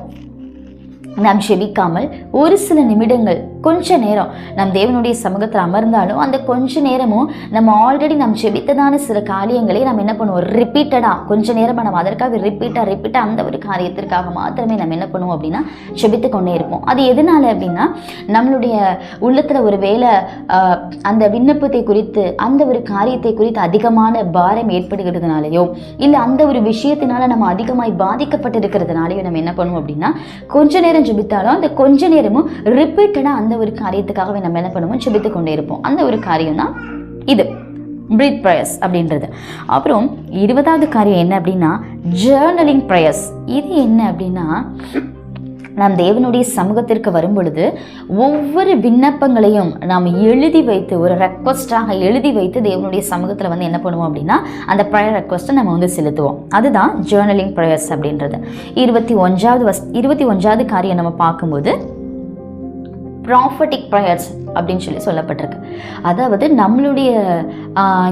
நாம் ஜெபிக்காமல் ஒரு சில நிமிடங்கள் கொஞ்ச நேரம் நம் தேவனுடைய சமூகத்தில் அமர்ந்தாலும் அந்த கொஞ்ச நேரமும் நம்ம ஆல்ரெடி நாம் ஜெபித்ததான சில காரியங்களை நம்ம என்ன பண்ணுவோம், ரிப்பீட்டடாக கொஞ்ச நேரமாக நம்ம அதற்காக ரிப்பீட்டாக அந்த ஒரு காரியத்திற்காக மாத்திரமே நம்ம என்ன பண்ணுவோம் அப்படின்னா ஜெபித்து கொண்டே இருப்போம். அது எதனால அப்படின்னா, நம்மளுடைய உள்ளத்தில் ஒரு வேளை அந்த விண்ணப்பத்தை குறித்து அந்த ஒரு காரியத்தை குறித்து அதிகமான பாரம் ஏற்படுகிறதுனாலையோ இல்லை அந்த ஒரு விஷயத்தினால நம்ம அதிகமாய் பாதிக்கப்பட்டிருக்கிறதுனாலையோ நம்ம என்ன பண்ணுவோம் அப்படின்னா கொஞ்ச நேரம் ஜெபித்தாலும் அந்த கொஞ்ச நேரமும் ரிப்பீட்டடாக அந்த ஒரு காரியத்துக்காகவே நம்ம என்ன பண்ணுவோம், ஜெபித்து கொண்டே இருப்போம். அந்த ஒரு காரியம் தான் இது பிரீத் ப்ரேயர்ஸ் அப்படின்றது. அப்புறம் 20வது காரியம் என்ன அப்படின்னா ஜேர்னலிங் ப்ரேயர்ஸ். இது என்ன அப்படின்னா, நாம் தேவனுடைய சமூகத்திற்கு வரும் பொழுது ஒவ்வொரு விண்ணப்பங்களையும் நாம் எழுதி வைத்து ஒரு ரெக்வஸ்டாக எழுதி வைத்து தேவனுடைய சமூகத்தில் வந்து என்ன பண்ணுவோம் அப்படின்னா அந்த ப்ரேயர் ரெக்வஸ்ட்டை நம்ம வந்து செலுத்துவோம். அதுதான் ஜேர்னலிங் ப்ரேயர்ஸ் அப்படின்றது. 21வது காரியம் நம்ம பார்க்கும்போது ப்ராஃபட்டிக் ப்ரேயர்ஸ் அப்படின்னு சொல்லப்பட்டிருக்கு. அதாவது நம்மளுடைய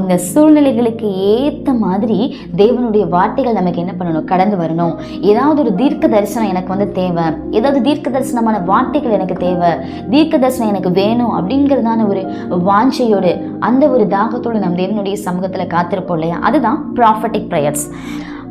இந்த சூழ்நிலைகளுக்கு ஏற்ற மாதிரி தேவனுடைய வார்த்தைகள் நமக்கு என்ன பண்ணணும், கடந்து வரணும். ஏதாவது ஒரு தீர்க்க தரிசனம் எனக்கு வந்து தேவை, ஏதாவது தீர்க்க தரிசனமான வார்த்தைகள் எனக்கு தேவை, தீர்க்க தரிசனம் எனக்கு வேணும் அப்படிங்கிறதான ஒரு வாஞ்சையோடு அந்த ஒரு தாகத்தோடு நம்ம தேவனுடைய சமூகத்தில் காத்திருப்போம் இல்லையா, அதுதான் ப்ராஃபட்டிக் ப்ரேயர்ஸ்.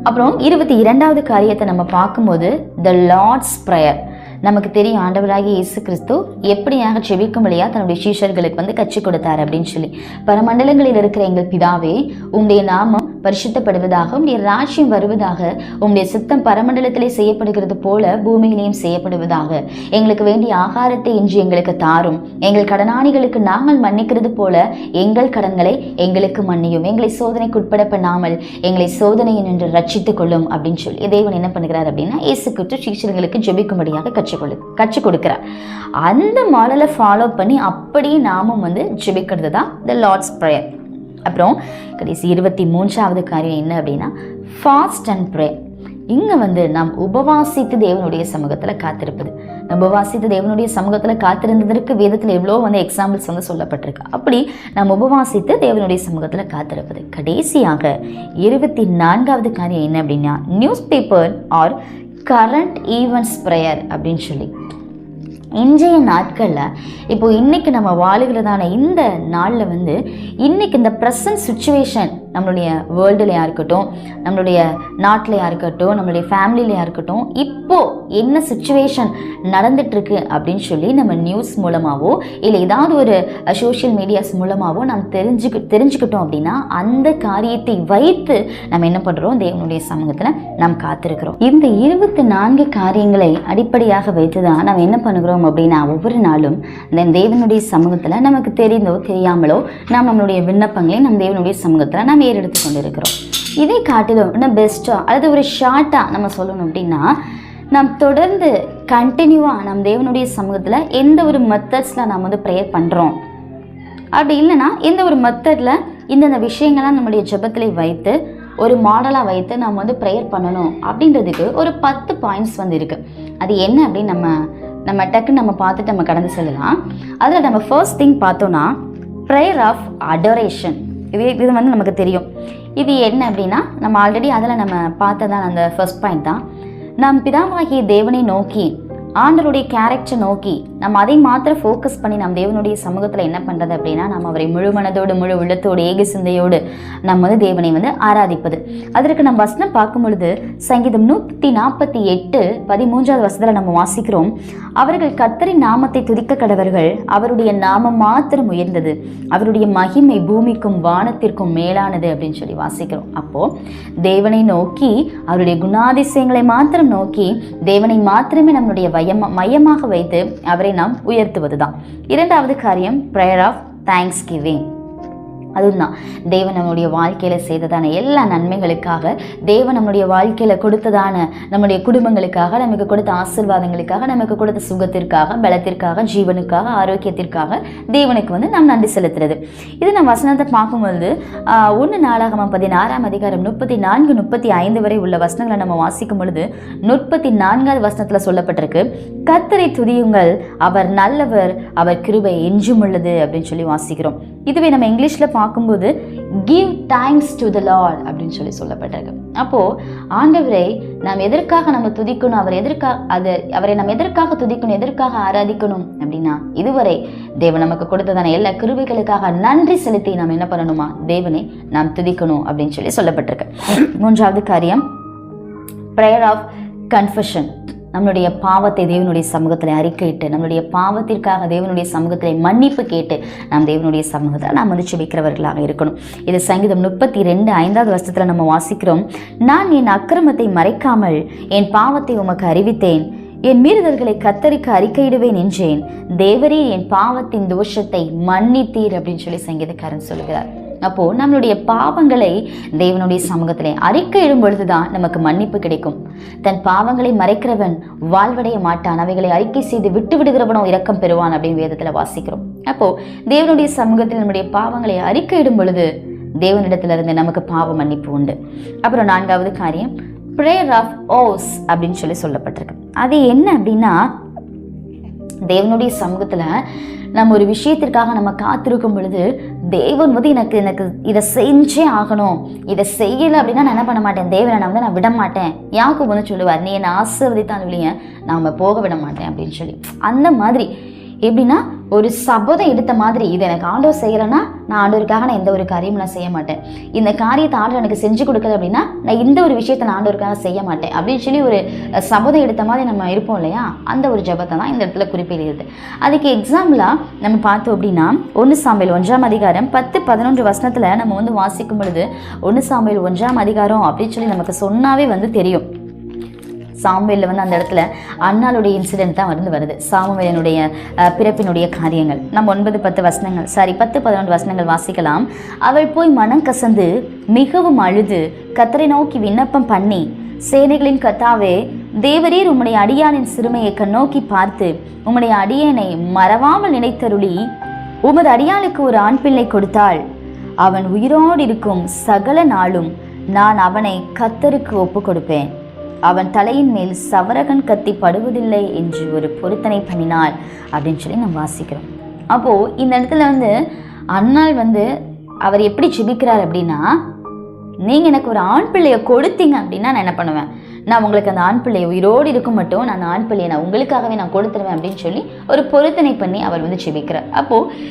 அப்புறம் 22வது காரியத்தை நம்ம பார்க்கும்போது த லார்ட்ஸ் ப்ரேயர். நமக்கு தெரியும் ஆண்டவராகிய இயேசு கிறிஸ்து எப்படியாக ஜெபிக்கும்படியா தன்னுடைய சீஷர்களுக்கு வந்து கற்றுக் கொடுத்தார் அப்படின்னு சொல்லி. பரமண்டலங்களில் இருக்கிற எங்கள் பிதாவே, உம்முடைய நாமம் பரிசுத்தப்படுவதாக, உம்முடைய ராஜ்யம் வருவதாக, உம்முடைய சித்தம் பரமண்டலத்திலே செய்யப்படுகிறது போல பூமியிலேயும் செய்யப்படுவதாக. எங்களுக்கு வேண்டிய ஆகாரத்தை இன்று எங்களுக்கு தாரும். எங்கள் கடனாளிகளுக்கு நாங்கள் மன்னிக்கிறது போல எங்கள் கடன்களை எங்களுக்கு மன்னியும். எங்களை சோதனைக்கு உட்பட பண்ணாமல் எங்களை சோதனையை நின்று ரட்சித்துக் கொள்ளும் அப்படின்னு சொல்லி தேவன் என்ன பண்ணுகிறார் அப்படின்னா இயேசு கிறிஸ்து சீஷர்களுக்கு ஜெபிக்கும்படியாக கற்றுக் கொடுக்கிறார். அந்த மாடலை ஃபாலோ பண்ணி அப்படியே நாமும் வந்து ஜெபிக்கிறது தான் த லார்ட்ஸ் ப்ரேயர். அப்புறம் கடைசி 23வது காரியம் என்ன அப்படின்னா ஃபாஸ்ட் அண்ட் ப்ரே. இங்கே வந்து நாம் உபவாசித்து தேவனுடைய சமூகத்தில் காத்திருப்பது. உபவாசித்து தேவனுடைய சமூகத்தில் காத்திருந்ததற்கு வேதத்தில் எவ்வளோ வந்து எக்ஸாம்பிள்ஸ் வந்து சொல்லப்பட்டிருக்கு. அப்படி நாம் உபவாசித்து தேவனுடைய சமூகத்தில் காத்திருப்பது. கடைசியாக 24வது காரியம் என்ன அப்படின்னா news paper R current events prayer அப்படின்னு சொல்லி. இன்றைய நாட்களில் இப்போ இன்னைக்கு நம்ம வாழுகிறதான இந்த நாளில் வந்து இன்னைக்கு இந்த ப்ரெசன்ட் சுச்சுவேஷன் நம்மளுடைய வேர்ல்டுலையா இருக்கட்டும், நம்மளுடைய நாட்டிலையா இருக்கட்டும், நம்மளுடைய ஃபேமிலிலையா இருக்கட்டும், இப்போது என்ன சுச்சுவேஷன் நடந்துட்டுருக்கு அப்படின்னு சொல்லி நம்ம நியூஸ் மூலமாகவோ இல்லை ஏதாவது ஒரு சோஷியல் மீடியாஸ் மூலமாகவோ நம்ம தெரிஞ்சுக்கிட்டோம் அப்படின்னா அந்த காரியத்தை வைத்து நம்ம என்ன பண்ணுறோம், தேவனுடைய சமூகத்தில் நாம் காத்திருக்கிறோம். இந்த 24 காரியங்களை அடிப்படையாக வைத்து தான் நம்ம என்ன பண்ணுகிறோம் அப்படின்னா ஒவ்வொரு நாளும் தேவனுடைய சமூகத்தில் நமக்கு தெரிந்தோ தெரியாமலோ நாம் நம்மளுடைய விண்ணப்பங்களை நம் தேவனுடைய சமூகத்தில் நாம் ஏறெடுத்து கொண்டு இருக்கிறோம். இதை காட்டிலும் இன்னும் பெஸ்ட்டாக அல்லது ஒரு ஷார்ட்டாக நம்ம சொல்லணும் அப்படின்னா நாம் தொடர்ந்து கண்டினியூவாக நம் தேவனுடைய சமூகத்தில் எந்த ஒரு மெத்தட்ஸில் நாம் வந்து ப்ரேயர் பண்ணுறோம், அப்படி இல்லைன்னா எந்த ஒரு மெத்தடில் இந்தந்த விஷயங்கள்லாம் நம்மளுடைய ஜெபத்திலே வைத்து ஒரு மாடலாக வைத்து நாம் வந்து ப்ரேயர் பண்ணணும் அப்படின்றதுக்கு ஒரு 10 பாயிண்ட்ஸ் வந்து இருக்குது. அது என்ன அப்படின்னு நம்ம டக்குன்னு நம்ம பார்த்துட்டு நம்ம கடந்து செல்லலாம். அதில் நம்ம ஃபர்ஸ்ட் திங் பார்த்தோன்னா ப்ரேயர் ஆஃப் அடோரேஷன். இது வந்து நமக்கு தெரியும். இது என்ன அப்படின்னா நம்ம ஆல்ரெடி அதில் நம்ம பார்த்ததான் அந்த ஃபர்ஸ்ட் பாயிண்ட் தான். நம் பிதாவாகிய தேவனை நோக்கி ஆண்டவருடைய கேரக்டர் நோக்கி நம்ம அதை மாத்திரம் ஃபோக்கஸ் பண்ணி நம்ம தேவனுடைய சமூகத்தில் என்ன பண்ணுறது அப்படின்னா நம்ம அவரை முழு மனதோடு முழு உள்ளத்தோடு ஏக சிந்தையோடு நம்ம வந்து தேவனை வந்து ஆராதிப்பது. அதற்கு நம்ம வசனம் பார்க்கும் பொழுது சங்கீதம் 148:13வது வசனத்தில் நம்ம வாசிக்கிறோம், அவர்கள் கர்த்தரின் நாமத்தை துதிக்க கடவர்கள், அவருடைய நாமம் மாத்திரம் உயர்ந்தது, அவருடைய மகிமை பூமிக்கும் வானத்திற்கும் மேலானது அப்படின்னு சொல்லி வாசிக்கிறோம். அப்போது தேவனை நோக்கி அவருடைய குணாதிசயங்களை மாத்திரம் நோக்கி தேவனை மாத்திரமே நம்மளுடைய மையமாக வைத்து அவரை நாம் உயர்த்துவது தான். 2வது காரியம் ப்ரேயர் ஆஃப் தேங்க்ஸ் கிவிங். அதுதான் தேவன் நம்முடைய வாழ்க்கையில் செய்ததான எல்லா நன்மைகளுக்காக, தேவன் நம்முடைய வாழ்க்கையில் கொடுத்ததான நம்முடைய குடும்பங்களுக்காக, நமக்கு கொடுத்த ஆசீர்வாதங்களுக்காக, நமக்கு கொடுத்த சுகத்திற்காக, பலத்திற்காக, ஜீவனுக்காக, ஆரோக்கியத்திற்காக தேவனுக்கு நாம் நன்றி செலுத்துறது. இது நம்ம வசனத்தை பார்க்கும்பொழுது 1 நாளாகமம் 16ஆம் அதிகாரம் 34, 35 வரை உள்ள வசனங்களை நம்ம வாசிக்கும் பொழுது 34வது வசனத்தில் சொல்லப்பட்டிருக்கு, கர்த்தரை துதியுங்கள், அவர் நல்லவர், அவர் கிருபை என்றும் உள்ளது அப்படின்னு சொல்லி வாசிக்கிறோம். இதுவே நம்ம இங்கிலீஷில் பார்க்கும்போது give thanks to the Lord அப்படின்னு சொல்லி சொல்லப்பட்டிருக்கு. அப்போது ஆண்டவரை நாம் எதற்காக நம்ம துதிக்கணும், அவரை நம்ம எதற்காக துதிக்கணும், எதற்காக ஆராதிக்கணும் அப்படின்னா, இதுவரை தேவன் நமக்கு கொடுத்ததான எல்லா கிருபைகளுக்காக நன்றி செலுத்தி நாம் என்ன பண்ணணுமா, தேவனை நாம் துதிக்கணும் அப்படின்னு சொல்லி சொல்லப்பட்டிருக்கு. 3வது காரியம், ப்ரேயர் ஆஃப் கன்ஃபெஷன். நம்மளுடைய பாவத்தை தேவனுடைய சமூகத்தில் அறிக்கையிட்டு, நம்மளுடைய பாவத்திற்காக தேவனுடைய சமூகத்தில் மன்னிப்பு கேட்டு நாம் தேவனுடைய சமூகத்தில் நாம் ஜெபிக்கிறவர்களாக இருக்கணும். இது சங்கீதம் 32:5வது வசனத்தில் நம்ம வாசிக்கிறோம், நான் என் அக்கிரமத்தை மறைக்காமல் என் பாவத்தை உமக்கு அறிவித்தேன், என் மீறுதல்களை கர்த்தருக்கு அறிக்கையிடுவேன் என்றேன், தேவரே என் பாவத்தின் தோஷத்தை மன்னித்தீர் அப்படின்னு சொல்லி சங்கீதக்காரன் சொல்கிறார். அப்போ நம்மளுடைய பாவங்களை தேவனுடைய சமூகத்திலே அறிக்கையிடும் பொழுதுதான் நமக்கு மன்னிப்பு கிடைக்கும். தன் பாவங்களை மறைக்கிறவன் வாழ்வடைய மாட்டான், அவைகளை அறிக்கை செய்து விட்டு விடுகிறவனோ இரக்கம் பெறுவான் அப்படின்னு வேதத்துல வாசிக்கிறோம். அப்போ தேவனுடைய சமூகத்தில் நம்முடைய பாவங்களை அறிக்கையிடும் பொழுது தேவனிடத்திலிருந்து நமக்கு பாவ மன்னிப்பு உண்டு. அப்புறம் 4வது காரியம், பிரேயர் ஆஃப் ஓஸ் அப்படின்னு சொல்லி சொல்லப்பட்டிருக்கு. அது என்ன அப்படின்னா, தேவனுடைய சமூகத்துல நம்ம ஒரு விஷயத்திற்காக நம்ம காத்திருக்கும் பொழுது தேவன் எனக்கு இதை செஞ்சே ஆகணும், இதை செய்யலை அப்படின்னா நான் என்ன பண்ண மாட்டேன், தேவனை நான் விட மாட்டேன். யாக்கோபு சொல்லுவார், நீ என்னை ஆசீர்வதித்தாலும் இல்லையே நான் போக விட மாட்டேன் அப்படின்னு சொல்லி. அந்த மாதிரி எப்படின்னா, ஒரு சபதம் எடுத்த மாதிரி, இதை எனக்கு ஆண்டவர் செய்கிறேன்னா நான் ஆண்டவருக்காக நான் எந்த ஒரு காரியமும் நான் செய்ய மாட்டேன், இந்த காரியத்தை ஆண்டவர் எனக்கு செஞ்சு கொடுக்கல அப்படின்னா நான் இந்த ஒரு விஷயத்தை நான் ஆண்டவருக்காக செய்ய மாட்டேன் அப்படின்னு சொல்லி ஒரு சபதம் எடுத்த மாதிரி நம்ம இருப்போம் இல்லையா, அந்த ஒரு ஜெபத்தை தான் இந்த இடத்துல குறிப்பிடுகிறது. அதுக்கு எக்ஸாம்பிளாக நம்ம பார்த்தோம் அப்படின்னா 1 சாமுவேல் 1ஆம் அதிகாரம் 10-11 வசனத்தில் நம்ம வாசிக்கும் பொழுது 1 சாமுவேல் 1ஆம் அதிகாரம் அப்படின்னு சொல்லி நமக்கு சொன்னாவே தெரியும். சாமுவேலில் அந்த இடத்துல அன்னாளுடைய இன்சிடென்ட் தான் வருது. சாமுவேலனுடைய பிறப்பினுடைய காரியங்கள் நம்ம 9-10 வசனங்கள் 10-11 வசனங்கள் வாசிக்கலாம். அவள் போய் மனம் கசந்து மிகவும் அழுது கர்த்தரை நோக்கி விண்ணப்பம் பண்ணி, சேனைகளின் கர்த்தாவே, தேவரீர் உம்முடைய அடியானின் சிறுமையை கண்ணோக்கி பார்த்து உம்முடைய அடியேனை மறவாமல் நினைத்தருளி உமது அடியானுக்கு ஒரு ஆண் பிள்ளை கொடுத்தாள். அவன் உயிரோடு இருக்கும் சகல நாளும் நான் அவனை கர்த்தருக்கு ஒப்பு கொடுப்பேன். அவன் தலையின் மேல் சவரகன் கத்தி படுவதில்லை என்று ஒரு பொருத்தனை பண்ணினாள் அப்படின்னு சொல்லி நம்ம வாசிக்கிறோம். அப்போது இந்த இடத்துல அன்னாள் அவர் எப்படி ஜெபிக்கிறார் அப்படின்னா, நீங்கள் எனக்கு ஒரு ஆண் பிள்ளையை கொடுத்தீங்க அப்படின்னா நான் என்ன பண்ணுவேன், நான் உங்களுக்கு அந்த ஆண் பிள்ளையை உயிரோடு இருக்கும் மட்டும் நான் அந்த ஆண் பிள்ளையை நான் உங்களுக்காகவே நான் கொடுத்துருவேன் அப்படின்னு சொல்லி ஒரு பொருத்தனை பண்ணி அவர் ஜெபிக்கிறார். அப்போது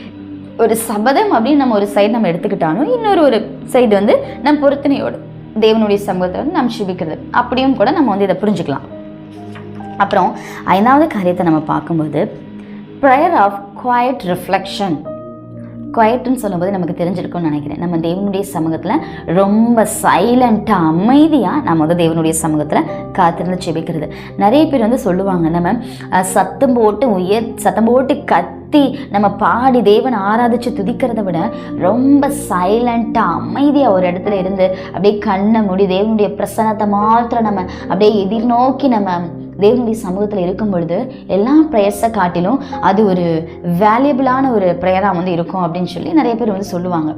ஒரு சபதம் அப்படின்னு நம்ம ஒரு சைடு நம்ம எடுத்துக்கிட்டாலும், இன்னொரு சைடு நம்ம பொருத்தனையோடு தேவனுடைய சமூகத்தை நாம் ஜெபிக்கிறது, அப்படியும் கூட நம்ம இதை புரிஞ்சுக்கலாம். அப்புறம் 5வது காரியத்தை நம்ம பார்க்கும்போது ப்ரேயர் ஆஃப் குவைட் ரிஃப்ளெக்ஷன். குவைட்னு சொல்லும்போது நமக்கு தெரிஞ்சிருக்கும்னு நினைக்கிறேன். நம்ம தேவனுடைய சமூகத்தில் ரொம்ப சைலண்ட்டாக அமைதியாக நம்ம தேவனுடைய சமூகத்தில் காத்திருந்து ஜெபிக்கிறது. நிறைய பேர் சொல்லுவாங்க, நம்ம சத்தம் போட்டு கத்தி நம்ம பாடி தேவனை ஆராதிச்சு துதிக்கிறத விட ரொம்ப சைலண்ட்டாக அமைதியாக ஒரு இடத்துல இருந்து அப்படியே கண்ணை மூடி தேவனுடைய பிரசன்னத்தை மாத்திரம் நம்ம அப்படியே எதிர்நோக்கி நம்ம தேவனுடைய சமூகத்தில் இருக்கும் பொழுது எல்லா ப்ரேயர்ஸை காட்டிலும் அது ஒரு வேல்யூபிளான ஒரு ப்ரேயராக இருக்கும் அப்படின்னு சொல்லி நிறைய பேர் சொல்லுவாங்க.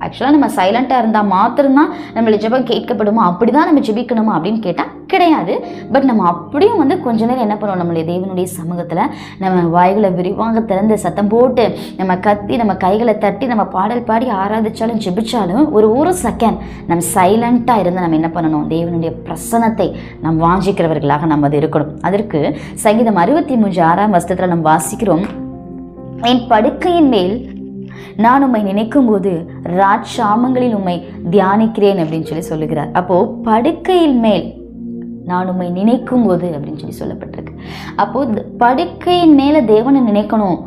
ஆக்சுவலாக நம்ம சைலண்ட்டாக இருந்தால் மாத்திரம்தான் நம்மளை ஜெபம் கேட்கப்படுமா, அப்படி தான் நம்ம ஜெபிக்கணுமா அப்படின்னு கேட்டால் கிடையாது. பட் நம்ம அப்படியும் கொஞ்ச நேரம் என்ன பண்ணுவோம், நம்மளுடைய தேவனுடைய சமூகத்தில் நம்ம வாய்களை விரிவாக திறந்து சத்தம் போட்டு நம்ம கத்தி நம்ம கைகளை தட்டி நம்ம பாடல் பாடி ஆராதிச்சாலும் ஜெபிச்சாலும் ஒரு செகண்ட் நம்ம சைலண்ட்டாக இருந்து நம்ம என்ன பண்ணணும், தேவனுடைய பிரசன்னத்தை நாம் வாஞ்சிக்கிறவர்களாக நம்ம அது இருக்கணும். அதற்கு சங்கீதம் 63:6 வசனத்தில் நம்ம வாசிக்கிறோம், என் படுக்கையின் மேல் நான் உம்மை நினைக்கும் போது ராட்சாமங்களில் உம்மை தியானிக்கிறேன் அப்படின்னு சொல்லி சொல்லுகிறார். அப்போ படுக்கையின் மேல் நான் உம்மை நினைக்கும் போது அப்படின்னு சொல்லி சொல்லப்பட்டிருக்கு. அப்போ படுக்கையின் மேல தேவனை நினைக்கணும்,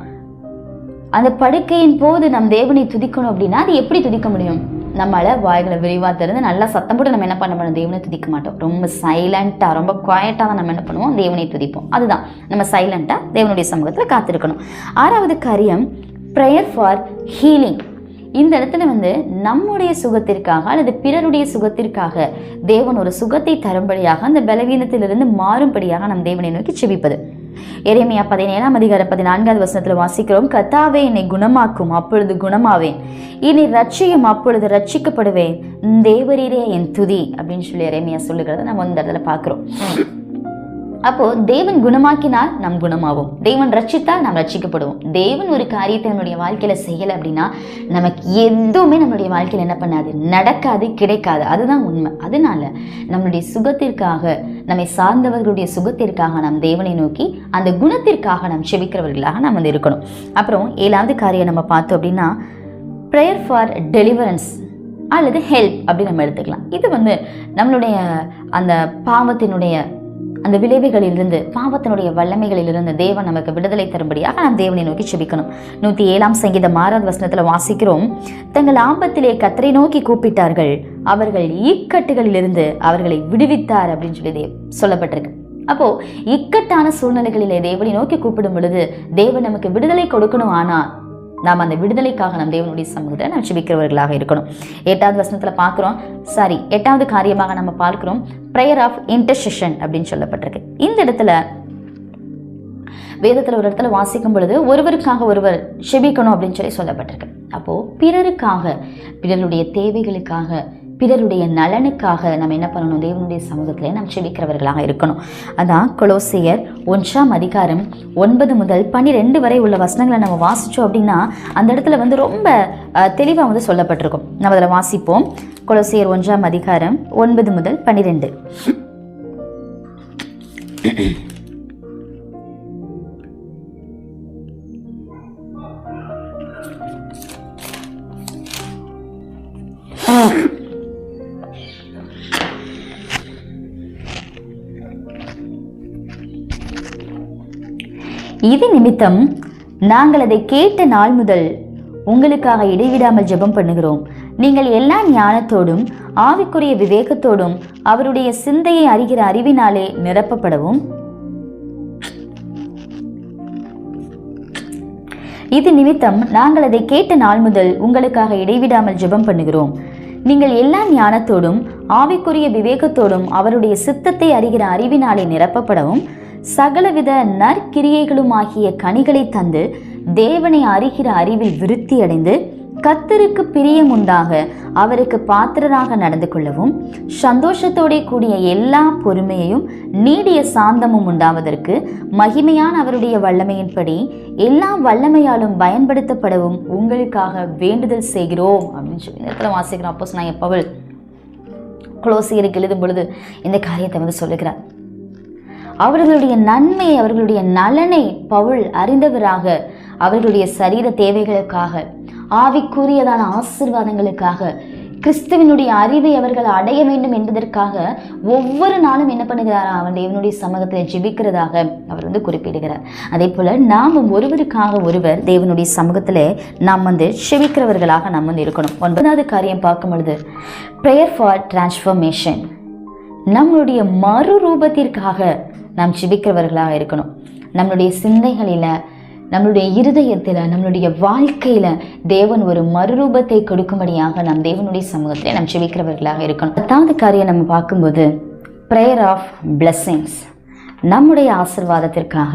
அந்த படுக்கையின் போது நம் தேவனை துதிக்கணும் அப்படின்னா அது எப்படி துதிக்க முடியும்? நம்மளை வாய்களை விரிவாக திறந்து நல்லா சத்தம் போட்டு நம்ம என்ன பண்ண மாட்டோம், தேவனை துதிக்க மாட்டோம். ரொம்ப சைலண்ட்டாக ரொம்ப குவாய்ட்டாக தான் நம்ம என்ன பண்ணுவோம், தேவனை துதிப்போம். அதுதான் நம்ம சைலண்ட்டாக தேவனுடைய சமூகத்தில் காத்திருக்கணும். 6வது காரியம் ப்ரேயர் ஃபார் ஹீலிங். இந்த இடத்துல நம்முடைய சுகத்திற்காக அல்லது பிறருடைய சுகத்திற்காக தேவன் ஒரு சுகத்தை தரும்படியாக அந்த பலவீனத்திலிருந்து மாறும்படியாக நம் தேவனை நோக்கி செபிப்பது. எரேமியா 17:14 வாசிக்கிறோம், கர்த்தாவே என்னை குணமாக்கும், அப்பொழுது குணமாவேன், என்னை ரட்சியும், அப்பொழுது ரட்சிக்கப்படுவேன், தேவரீரே என் துதி அப்படின்னு சொல்லி எரேமியா சொல்லுகிறத நம்ம இந்த இடத்துல பார்க்கிறோம். அப்போ தேவன் குணமாக்கினால் நாம் குணமாவோம், தேவன் ரட்சித்தால் நாம் ரட்சிக்கப்படுவோம். தேவன் ஒரு காரியத்தை நம்மளுடைய வாழ்க்கையில செய்யலை அப்படின்னா நமக்கு எதுவுமே நம்மளுடைய வாழ்க்கையில் என்ன பண்ணாது, நடக்காது, கிடைக்காது. அதுதான் உண்மை. அதனால நம்மளுடைய சுகத்திற்காக, நம்மை சார்ந்தவர்களுடைய சுகத்திற்காக நாம் தேவனை நோக்கி அந்த குணத்திற்காக நாம் செபிக்கிறவர்களாக நாம் இருக்கணும். அப்புறம் 7வது காரியம் நம்ம பார்த்தோம் அப்படின்னா ப்ரேயர் ஃபார் டெலிவரன்ஸ் அல்லது ஹெல்ப் அப்படி நம்ம எடுத்துக்கலாம். இது நம்மளுடைய அந்த பாவத்தினுடைய அந்த விளைவுகளிலிருந்து, பாவத்தினுடைய வல்லமைகளிலிருந்து தேவன் நமக்கு விடுதலை தரும்படியாக நாம் தேவனை நோக்கி செபிக்கணும். 107 சங்கீதம் 6 வாசிக்கிறோம், தங்கள் ஆபத்திலே கர்த்தரை நோக்கி கூப்பிட்டார்கள், அவர்கள் இக்கட்டுகளிலிருந்து அவர்களை விடுவித்தார் அப்படின்னு சொல்லி சொல்லப்பட்டிருக்கு. அப்போ இக்கட்டான சூழ்நிலைகளிலே தேவனை நோக்கி கூப்பிடும் பொழுது தேவன் நமக்கு விடுதலை கொடுக்கணும். ஆனால் நாம் அந்த விடுதலைக்காக நம் தேவனுடைய சமூகத்தை நாம் செபிக்கிறவர்களாக இருக்கணும். 8வது வசனத்தில் பார்க்குறோம், 8வது காரியமாக நம்ம பார்க்கிறோம் ப்ரேயர் ஆஃப் இன்டர்செஷன் அப்படின்னு சொல்லப்பட்டிருக்கு. இந்த இடத்துல வேதத்தில் ஒரு இடத்துல வாசிக்கும் பொழுது ஒருவருக்காக ஒருவர் செபிக்கணும் அப்படின்னு சொல்லி சொல்லப்பட்டிருக்கு. அப்போ பிறருக்காக, பிறருடைய தேவைகளுக்காக, பிறருடைய நலனுக்காக நம்ம என்ன பண்ணணும், தேவனுடைய சமூகத்திலே நாம் செபிக்கிறவர்களாக இருக்கணும். அதான் கொலோசியர் 1:9 முதல் 12 வரை உள்ள வசனங்களை நம்ம வாசிச்சோம் அப்படின்னா அந்த இடத்துல ரொம்ப தெளிவாக சொல்லப்பட்டிருக்கும். நம்ம அதில் வாசிப்போம். கொலோசியர் 1:9 முதல் 12. இது நிமித்தம் நாங்கள் அதை கேட்ட நாள் முதல் உங்களுக்காக இடைவிடாமல் ஜெபம் பண்ணுகிறோம். நீங்கள் எல்லா ஞானத்தோடும் ஆவிக்குரிய விவேகத்தோடும் அவருடைய சிந்தையை அறிகிற அறிவினாலே நிரப்பப்படவும், இது நிமித்தம் நாங்கள் அதை கேட்ட நாள் முதல் உங்களுக்காக இடைவிடாமல் ஜெபம் பண்ணுகிறோம். நீங்கள் எல்லா ஞானத்தோடும் ஆவிக்குரிய விவேகத்தோடும் அவருடைய சித்தத்தை அறிகிற அறிவினாலே நிரப்பப்படவும், சகலவித நற்கிரியைகளும் ஆகிய கனிகளை தந்து தேவனை அறிகிற அறிவில் விருத்தி அடைந்து கர்த்தருக்கு பிரியம் உண்டாக அவருக்கு பாத்திரராக நடந்து கொள்ளவும், சந்தோஷத்தோടെ கூடிய எல்லா பொறுமையையும் நீடிய சாந்தமும் உண்டாவதற்கு மகிமையான அவருடைய வல்லமையின்படி எல்லா வல்லமையாலும் பயன்படுத்தப்படவும் உங்களுக்காக வேண்டுதல் செய்கிறோம் அப்படின்னு சொல்லி நேரத்தில் வாசிக்கிறோம். அப்போஸ்தலனாகிய பவுல் கொலோசியருக்கு எழுதும் பொழுது இந்த காரியத்தை சொல்லுகிறார். அவர்களுடைய நன்மை, அவர்களுடைய நலனை பவுல் அறிந்தவராக அவர்களுடைய சரீர தேவைகளுக்காக, ஆவிக்குரியதான ஆசீர்வாதங்களுக்காக, கிறிஸ்துவனுடைய அறிவை அவர்கள் அடைய வேண்டும் என்பதற்காக ஒவ்வொரு நாளும் என்ன பண்ணுகிறாரா, அவன் தேவனுடைய சமூகத்தில் ஜெபிக்கிறதாக அவர் குறிப்பிடுகிறார். அதே போல நாமும் ஒருவருக்காக ஒருவர் தேவனுடைய சமூகத்தில் நாம் செபிக்கிறவர்களாக நாம் இருக்கணும். 9வது காரியம் பார்க்கும் பொழுது ப்ரேயர் ஃபார் டிரான்ஸ்ஃபர்மேஷன், நம்மளுடைய மறுரூபத்திற்காக நாம் ஜெபிக்கிறவர்களாக இருக்கணும். நம்மளுடைய சிந்தைகளில், நம்மளுடைய இருதயத்தில், நம்மளுடைய வாழ்க்கையில் தேவன் ஒரு மறுரூபத்தை கொடுக்கும்படியாக நாம் தேவனுடைய சமூகத்தில் நாம் ஜெபிக்கிறவர்களாக இருக்கணும். 10வது காரியம் நம்ம பார்க்கும்போது ப்ரேயர் ஆஃப் பிளெஸ்ஸிங்ஸ், நம்முடைய ஆசீர்வாதத்திற்காக,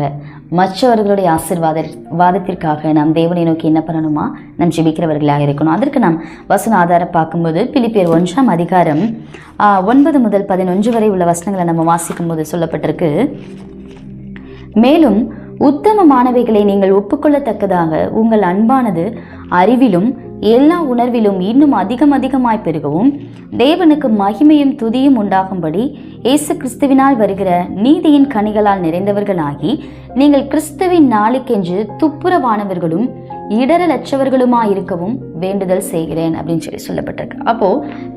மற்றவர்களுடைய ஆசீர்வாதத்திற்காக நாம் தேவனை நோக்கி என்ன பண்ணணுமா, நாம் ஜெபிக்கிறவர்களாக இருக்கணும். அதற்கு நாம் வசன ஆதாரம் பார்க்கும்போது பிலிப்பியர் 1:9 முதல் 11 வரை உள்ள வசனங்களை நம்ம வாசிக்கும் போது சொல்லப்பட்டிருக்கு, மேலும் உத்தமமானவைகளை நீங்கள் ஒப்புக்கொள்ளத்தக்கதாக உங்கள் அன்பானது அறிவிலும் எல்லா உணர்விலும் இன்னும் அதிகமாய் பெருகவும், தேவனுக்கு மகிமையும் துதியும் உண்டாகும்படி இயேசு கிறிஸ்துவினால் வருகிற நீதியின் கனிகளால் நிறைந்தவர்களாகி நீங்கள் கிறிஸ்துவின் நாளுக்கென்று துப்புரவானவர்களும் இடரலற்றவர்களுமாயிருக்கவும் வேண்டுதல் செய்கிறேன் அப்படின்னு சொல்லப்பட்டிருக்கு. அப்போ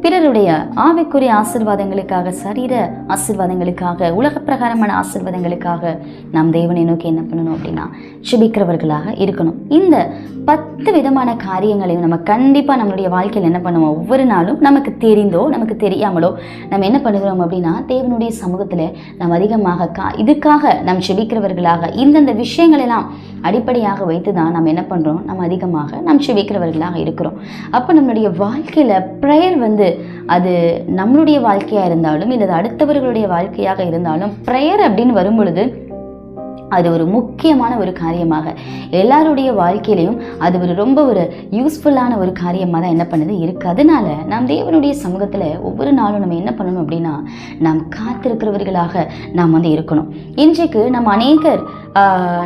பிறருடைய ஆவிக்குரிய ஆசீர்வாதங்களுக்காக, சரீர ஆசீர்வாதங்களுக்காக, உலக பிரகாரமான ஆசீர்வாதங்களுக்காக நாம் தேவனை நோக்கி என்ன பண்ணணும் அப்படின்னா ஜெபிக்கிறவர்களாக இருக்கணும். இந்த 10 விதமான காரியங்களையும் நம்ம கண்டிப்பாக நம்மளுடைய வாழ்க்கையில் என்ன பண்ணுவோம், ஒவ்வொரு நாளும் நமக்கு தெரிந்தோ நமக்கு தெரியாமலோ நம்ம என்ன பண்ணுகிறோம் அப்படின்னா தேவனுடைய சமூகத்தில் நாம் அதிகமாக இதுக்காக நாம் ஜெபிக்கிறவர்களாக, இந்தந்த விஷயங்களெல்லாம் அடிப்படையாக வைத்து தான் நம்ம என்ன பண்ணுறோம், நம்ம அதிகமாக நாம் ஜெபிக்கிறவர்களாக இருக்கோம். இருக்கிறோம். அப்போ நம்மளுடைய வாழ்க்கையில் ப்ரேயர் வந்து அது நம்மளுடைய வாழ்க்கையாக இருந்தாலும் இல்லை அடுத்தவர்களுடைய வாழ்க்கையாக இருந்தாலும் ப்ரேயர் அப்படின்னு வரும் பொழுது அது ஒரு முக்கியமான ஒரு காரியமாக எல்லாருடைய வாழ்க்கையிலையும் அது ரொம்ப ஒரு யூஸ்ஃபுல்லான ஒரு காரியமாக தான் என்ன பண்ணுது இருக்குது. அதனால நாம் தேவனுடைய சமூகத்தில் ஒவ்வொரு நாளும் நம்ம என்ன பண்ணணும் அப்படின்னா நாம் காத்திருக்கிறவர்களாக நாம் வந்து இருக்கணும். இன்றைக்கு நம்ம அநேகர்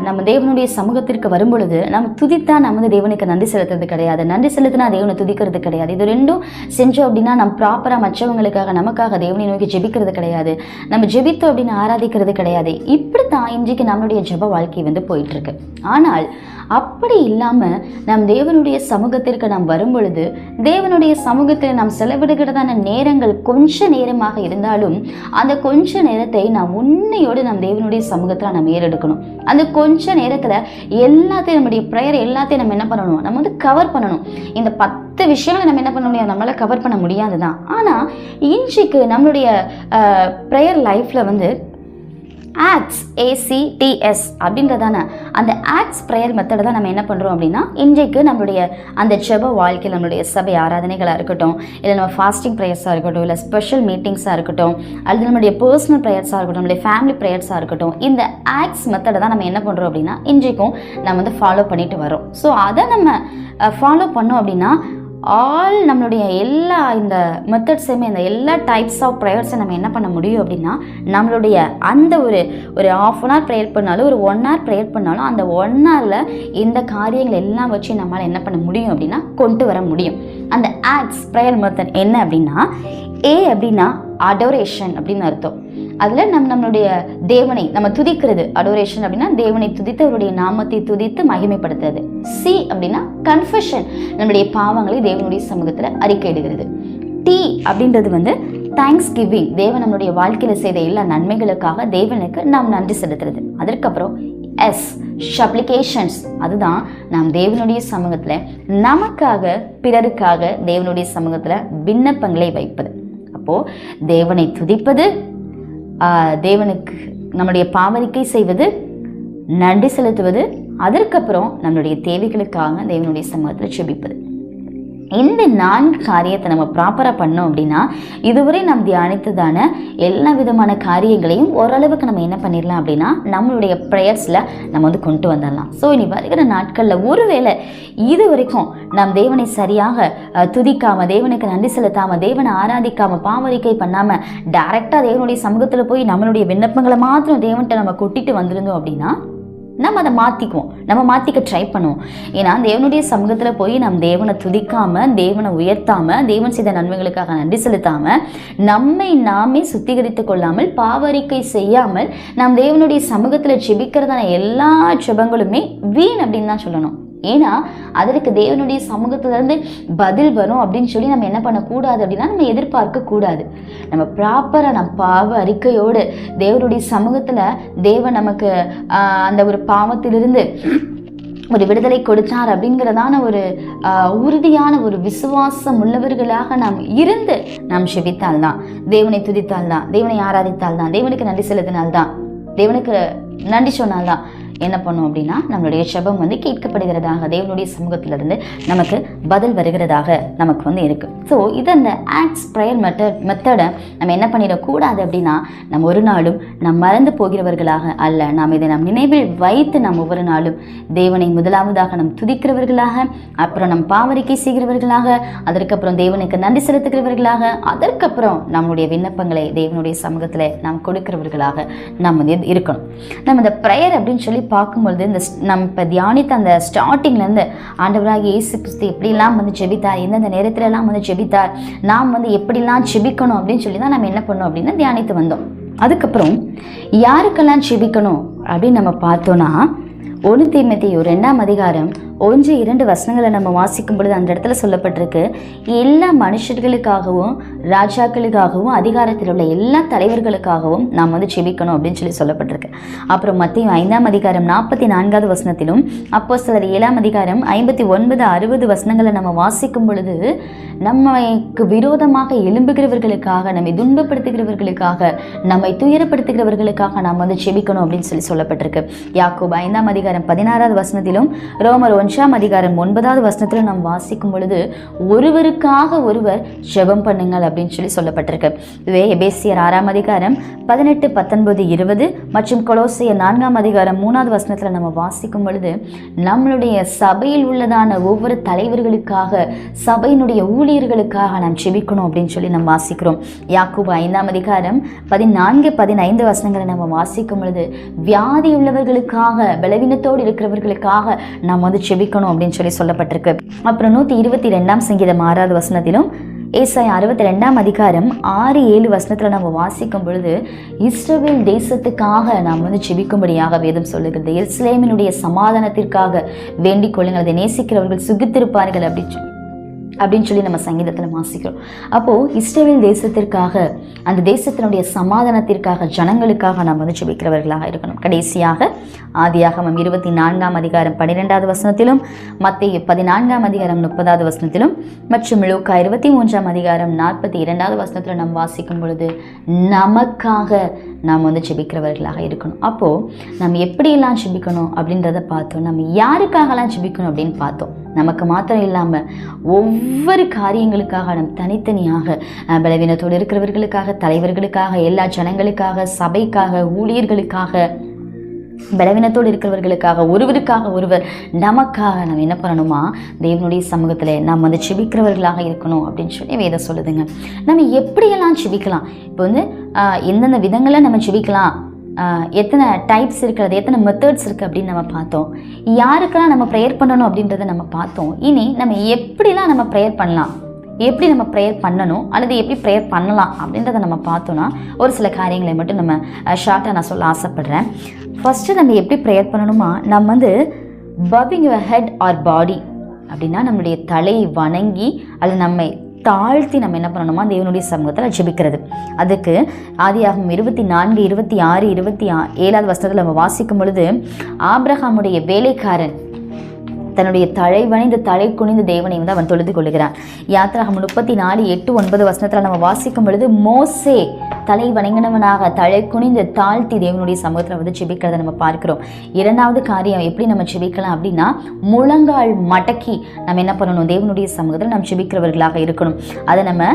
நம்ம தேவனுடைய சமூகத்திற்கு வரும் பொழுது நம்ம துதித்தா நம்ம வந்து தேவனுக்கு நன்றி செலுத்துறது கிடையாது, நன்றி செலுத்தினா தேவனை துதிக்கிறது கிடையாது. இது ரெண்டும் செஞ்சோம் அப்படின்னா நம்ம ப்ராப்பராக மற்றவங்களுக்காக நமக்காக தேவனை நோக்கி ஜெபிக்கிறது கிடையாது, நம்ம ஜெபித்தோம் அப்படின்னு ஆராதிக்கிறது கிடையாது. இப்படித்தான் இன்றைக்கு நம்மளுடைய ஜெப வாழ்க்கை வந்து போயிட்டு இருக்கு. ஆனால் அப்படி இல்லாமல் நம் தேவனுடைய சமூகத்திற்கு நாம் வரும் பொழுது தேவனுடைய சமூகத்தில் நாம் செலவிடுகிறதான நேரங்கள் கொஞ்ச நேரமாக இருந்தாலும் அந்த கொஞ்ச நேரத்தை நாம் உண்மையோடு நம் தேவனுடைய சமூகத்தில் நாம் ஏறெடுக்கணும். அந்த கொஞ்ச நேரத்தில் எல்லாத்தையும் நம்முடைய ப்ரேயர் எல்லாத்தையும் நம்ம என்ன பண்ணணும், நம்ம வந்து கவர் பண்ணணும். இந்த 10 விஷயங்களை நம்ம என்ன பண்ண முடியாது, நம்மளால் கவர் பண்ண முடியாது தான். ஆனால் இன்றைக்கு நம்மளுடைய ப்ரேயர் லைஃப்பில் வந்து ஆக்ட்ஸ் ACTS அப்படின்றதான அந்த ஆக்ட்ஸ் ப்ரேயர் மெத்தடை தான் நம்ம என்ன பண்ணுறோம் அப்படின்னா இன்றைக்கு நம்மளுடைய அந்த ஜெப வாழ்க்கையில் நம்மளுடைய சபை ஆராதனைகளாக இருக்கட்டும், இல்லை நம்ம ஃபாஸ்டிங் ப்ரேயர்ஸாக இருக்கட்டும், இல்லை ஸ்பெஷல் மீட்டிங்ஸாக இருக்கட்டும், அல்லது நம்மளுடைய பர்சனல் ப்ரேயர்ஸாக இருக்கட்டும், நம்மளுடைய ஃபேமிலி ப்ரேயர்ஸாக இருக்கட்டும், இந்த ஆக்ட்ஸ் மெத்தடை தான் நம்ம என்ன பண்ணுறோம் அப்படின்னா இன்றைக்கும் நம்ம வந்து ஃபாலோ பண்ணிட்டு வரோம். ஸோ அதை நம்ம ஃபாலோ பண்ணோம் அப்படின்னா நம்மளுடைய எல்லா இந்த மெத்தட்ஸுமே இந்த எல்லா டைப்ஸ் ஆஃப் ப்ரேயர்ஸை நம்ம என்ன பண்ண முடியும் அப்படின்னா நம்மளுடைய அந்த ஒரு 1/2 hour ப்ரேயர் பண்ணாலும் ஒரு 1 hour ப்ரேயர் பண்ணாலும் அந்த 1 hourல இந்த காரியங்கள் எல்லாம் வச்சு நம்மளால் என்ன பண்ண முடியும் அப்படின்னா கொண்டு வர முடியும். அந்த ஆக்ட்ஸ் ப்ரேயர் மெத்தட் என்ன அப்படின்னா அப்படின்னா அடோரேஷன் அப்படின்னு அர்த்தம். அதில் நம்மளுடைய தேவனை நம்ம துதிக்கிறது. அடோரேஷன் அப்படின்னா தேவனை துதித்து அவருடைய நாமத்தை துதித்து மகிமைப்படுத்துறது. C அப்படின்னா கன்ஃபெஷன், நம்மளுடைய பாவங்களை தேவனுடைய சமூகத்தில் அறிக்கையிடுகிறது. T அப்படின்றது வந்து தேங்க்ஸ் கிவிங், தேவன் நம்மளுடைய வாழ்க்கையில் செய்த எல்லா நன்மைகளுக்காக தேவனுக்கு நாம் நன்றி செலுத்துறது. அதற்கப்புறம் S சப்ளிகேஷன்ஸ், அதுதான் நாம் தேவனுடைய சமூகத்தில் நமக்காக பிறருக்காக தேவனுடைய சமூகத்தில் விண்ணப்பங்களை வைப்பது. அப்போது தேவனை துதிப்பது, தேவனுக்கு நம்முடைய பாவரிக்கை செய்வது, நன்றி செலுத்துவது, அதற்கப்புறம் நம்மளுடைய தேவைகளுக்காக தேவனுடைய சமூகத்தில் ஜெபிப்பது. இந்த 4 காரியத்தை நம்ம ப்ராப்பராக பண்ணோம் அப்படின்னா இதுவரை நாம் தியானித்ததான எல்லா விதமான காரியங்களையும் ஓரளவுக்கு நம்ம என்ன பண்ணிடலாம் அப்படின்னா நம்மளுடைய ப்ரேயர்ஸில் நம்ம வந்து கொண்டு வந்துடலாம். ஸோ இனி வருகிற நாட்களில் ஒருவேளை இது வரைக்கும் நாம் தேவனை சரியாக துதிக்காமல், தேவனுக்கு நன்றி செலுத்தாமல், தேவனை ஆராதிக்காமல், பாவரிக்கை பண்ணாமல் டைரெக்டாக தேவனுடைய சமூகத்தில் போய் நம்மளுடைய விண்ணப்பங்களை மாத்திரம் தேவன்கிட்ட நம்ம கொட்டிட்டு வந்திருந்தோம் அப்படின்னா நம்ம அதை மாற்றிக்குவோம், நம்ம மாற்றிக்க ட்ரை பண்ணுவோம். ஏன்னா தேவனுடைய சமூகத்தில் போய் நம் தேவனை துதிக்காமல், தேவனை உயர்த்தாமல், தேவன் செய்த நன்மைகளுக்காக நன்றி செலுத்தாமல், நம்மை நாமே சுத்திகரித்து கொள்ளாமல், பாவரிக்கை செய்யாமல் நம் தேவனுடைய சமூகத்தில் ஜெபிக்கிறதான எல்லா ஜெபங்களுமே வீண் அப்படின்னு தான் சொல்லணும். ஏன்னா அதற்கு தேவனுடைய சமூகத்திலேருந்து பதில் வரும் அப்படின்னு சொல்லி நம்ம என்ன பண்ணக்கூடாது அப்படின்னா நம்ம எதிர்பார்க்க கூடாது. நம்ம ப்ராப்பராக நம்ம பாவ அறிக்கையோடு தேவனுடைய சமூகத்தில் தேவன் நமக்கு அந்த ஒரு பாவத்திலிருந்து ஒரு விடுதலை கொடுத்தார் அப்படிங்கிறதான ஒரு உறுதியான ஒரு விசுவாசம் உள்ளவர்களாக நாம் இருந்து நாம் ஜெபித்தால்தான், தேவனை துதித்தால்தான், தேவனை ஆராதித்தால்தான், தேவனுக்கு நன்றி செலுத்தினால்தான், தேவனுக்கு நன்றி சொன்னால்தான் என்ன பண்ணும் அப்படின்னா நம்மளுடைய ஜெபம் வந்து கேட்கப்படுகிறதாக, தேவனுடைய சமூகத்திலிருந்து நமக்கு பதில் வருகிறதாக நமக்கு வந்து இருக்குது. ஸோ இது அந்த ஆக்ட்ஸ் ப்ரேயர் மெத்தடை நம்ம என்ன பண்ணிடக்கூடாது அப்படின்னா நம்ம ஒரு நாளும் நாம் மறந்து போகிறவர்களாக அல்ல, நாம் இதை நம் நினைவில் வைத்து நாம் ஒவ்வொரு நாளும் தேவனை முதலாவதாக நம் துதிக்கிறவர்களாக, அப்புறம் நம் பாவரிக்கை செய்கிறவர்களாக, அதற்கப்புறம் தேவனுக்கு நன்றி செலுத்துகிறவர்களாக, அதற்கப்புறம் நம்முடைய விண்ணப்பங்களை தேவனுடைய சமூகத்தில் நாம் கொடுக்கிறவர்களாக நாம் வந்து இருக்கணும். நம்ம இந்த ப்ரேயர் அப்படின்னு சொல்லி பார்க்கும்பொழுது இந்த நம்ம இப்போ தியானித்த அந்த ஸ்டார்டிங்லேருந்து ஆண்டவராகிய இயேசு கிறிஸ்து எப்படிலாம் வந்து ஜெபித்தார், எந்தெந்த நேரத்துலலாம் வந்து ஜெபித்தார், நாம் வந்து எப்படிலாம் ஜெபிக்கணும் அப்படின்னு சொல்லி தான் நம்ம என்ன பண்ணோம் அப்படின்னா தியானித்து வந்தோம். அதுக்கப்புறம் யாருக்கெல்லாம் ஜெபிக்கணும் அப்படின்னு நம்ம பார்த்தோன்னா 1 தீமோத்தேயு 2ஆம் அதிகாரம் 1-2 வசனங்களை நம்ம வாசிக்கும் பொழுது அந்த இடத்துல சொல்லப்பட்டிருக்கு, எல்லா மனுஷர்களுக்காகவும், ராஜாக்களுக்காகவும், அதிகாரத்தில் உள்ள எல்லா தலைவர்களுக்காகவும் நாம் வந்து ஜெபிக்கணும் அப்படின்னு சொல்லி சொல்லப்பட்டிருக்கு. அப்புறம் மத்தேயு 5ஆம் அதிகாரம் 44வது வசனத்திலும், அப்போஸ்தலர் 7ஆம் அதிகாரம் 59-60 வசனங்களை நம்ம வாசிக்கும் பொழுது நமக்கு விரோதமாக எழும்புகிறவர்களுக்காக, நம்மை துன்பப்படுத்துகிறவர்களுக்காக, நம்மை துயரப்படுத்துகிறவர்களுக்காக நாம் வந்து ஜெபிக்கணும் அப்படின்னு சொல்லி சொல்லப்பட்டிருக்கு. யாக்கோபு 5ஆம் அதிகாரம் அதிகாரம் 16வது வசனத்திலும் ரோமர் 1ஆம் அதிகாரம் 9வது வசனத்திலும் நாம் வாசிக்கும் பொழுது ஒருவருக்காக ஒருவர் ஜெபம் பண்ணுங்கள் அப்படின்னு சொல்லப்பட்டிருக்கு. இதுவே எபேசியர் 6ஆம் அதிகாரம் 18, 19, 20 மற்றும் கொலோசியர் 4ஆம் அதிகாரம் 3வது வசனத்தில் நம்ம வாசிக்கும் பொழுது நம்மளுடைய சபையில் உள்ளதான ஒவ்வொரு தலைவர்களுக்காக சபையினுடைய ஊழியர்களுக்காக நாம் ஜெபிக்கணும் அப்படின்னு சொல்லி நம்ம வாசிக்கிறோம். யாக்கோபு 5ஆம் அதிகாரம் 14, 15 வசனங்களை நம்ம வாசிக்கும் பொழுது வியாதி உள்ளவர்களுக்காக பலவீனத்தோடு இருக்கிறவர்களுக்காக நாம் ஜெபிக்கணும் அப்படின்னு சொல்லப்பட்டிருக்கு. அப்புறம் 122ஆம் சங்கீதம் 6வது வசனத்திலும் ஏசாயா 62ஆம் அதிகாரம் 6, 7 வசனத்துல நம்ம வாசிக்கும் பொழுது இஸ்ரவேல் தேசத்துக்காக நாம் ஜெபிக்கும்படியாக வேதம் சொல்லுகிறது. எருசலேமினுடைய சமாதானத்திற்காக வேண்டிக் கொள்ளுங்கள், அதை நேசிக்கிறவர்கள் சுகித்திருப்பார்கள் அப்படின்னு சொல்லி நம்ம சங்கீதத்தில் வாசிக்கிறோம். அப்போது இஸ்ரவேல் தேசத்திற்காக, அந்த தேசத்தினுடைய சமாதானத்திற்காக, ஜனங்களுக்காக நாம் ஜெபிக்கிறவர்களாக இருக்கணும். கடைசியாக ஆதியாகமம் 24ஆம் அதிகாரம் 12வது வசனத்திலும் மத்தேயு 14ஆம் அதிகாரம் 30வது வசனத்திலும் மற்றும் லூக்கா 23ஆம் அதிகாரம் 42வது வசனத்திலும் நாம் வாசிக்கும் பொழுது நமக்காக நாம் ஜெபிக்கிறவர்களாக இருக்கணும். அப்போது நம்ம எப்படியெல்லாம் ஜெபிக்கணும் அப்படின்றத பார்த்தோம். நம்ம யாருக்காகலாம் ஜெபிக்கணும் அப்படின்னு பார்த்தோம். நமக்கு மாத்திரம் இல்லாமல் ஒவ்வொரு காரியங்களுக்காக நம் தனித்தனியாக பலவீனத்தோடு இருக்கிறவர்களுக்காக, தலைவர்களுக்காக, எல்லா ஜனங்களுக்காக, சபைக்காக, ஊழியர்களுக்காக, பலவீனத்தோடு இருக்கிறவர்களுக்காக, ஒருவருக்காக ஒருவர், நமக்காக நம்ம என்ன பண்ணணுமா, தேவனுடைய சமூகத்தில் நாம் ஜெபிக்கிறவர்களாக இருக்கணும் அப்படின்னு சொல்லி வேதம் சொல்லுதுங்க. நம்ம எப்படியெல்லாம் ஜெபிக்கலாம், இப்போ எந்தெந்த விதங்களில் நம்ம ஜெபிக்கலாம், எத்தனை டைப்ஸ் இருக்கிறது, எத்தனை மெத்தட்ஸ் இருக்குது அப்படின்னு நம்ம பார்த்தோம். யாருக்கெல்லாம் நம்ம ப்ரேயர் பண்ணணும் அப்படின்றத நம்ம பார்த்தோம். இனி நம்ம எப்படிலாம் நம்ம ப்ரேயர் பண்ணலாம், எப்படி நம்ம ப்ரேயர் பண்ணணும் அல்லது எப்படி ப்ரேயர் பண்ணலாம் அப்படின்றத நம்ம பார்த்தோன்னா ஒரு சில காரியங்களை மட்டும் நம்ம ஷார்ட்டாக நான் சொல்ல ஆசைப்பட்றேன். ஃபஸ்ட்டு நம்ம எப்படி ப்ரேயர் பண்ணணுமா, நம்ம பவிங் யுவர் ஹெட் ஆர் பாடி அப்படின்னா நம்மளுடைய தலையை வணங்கி அல்லது நம்மை தாழ்த்தி நம்ம என்ன பண்ணணுமா, தேவனுடைய சமூகத்தில் ஜெபிக்கிறது. அதுக்கு ஆதியாகமம் 24, 26, 27வது வசனத்தில் நம்ம வாசிக்கும் பொழுது ஆபிரகாமுடைய வேலைக்காரன் தன்னுடைய தலை வணிந்து தலை குனிந்து தேவனை அவன் தொழுது கொள்கிறான். யாத்திராகமம் 34, 8, 9 வசனத்தில் நம்ம வாசிக்கும் பொழுது மோசே தலை வணங்கினவனாக தலை குனிந்து தாழ்த்தி தேவனுடைய சமூகத்தில் ஜெபிக்கிறத நம்ம பார்க்கிறோம். இரண்டாவது காரியம் எப்படி நம்ம ஜெபிக்கலாம் அப்படின்னா, முழங்கால் மடக்கி நம்ம என்ன பண்ணணும், தேவனுடைய சமூகத்தில் நம்ம ஜெபிக்கிறவர்களாக இருக்கணும். அதை நம்ம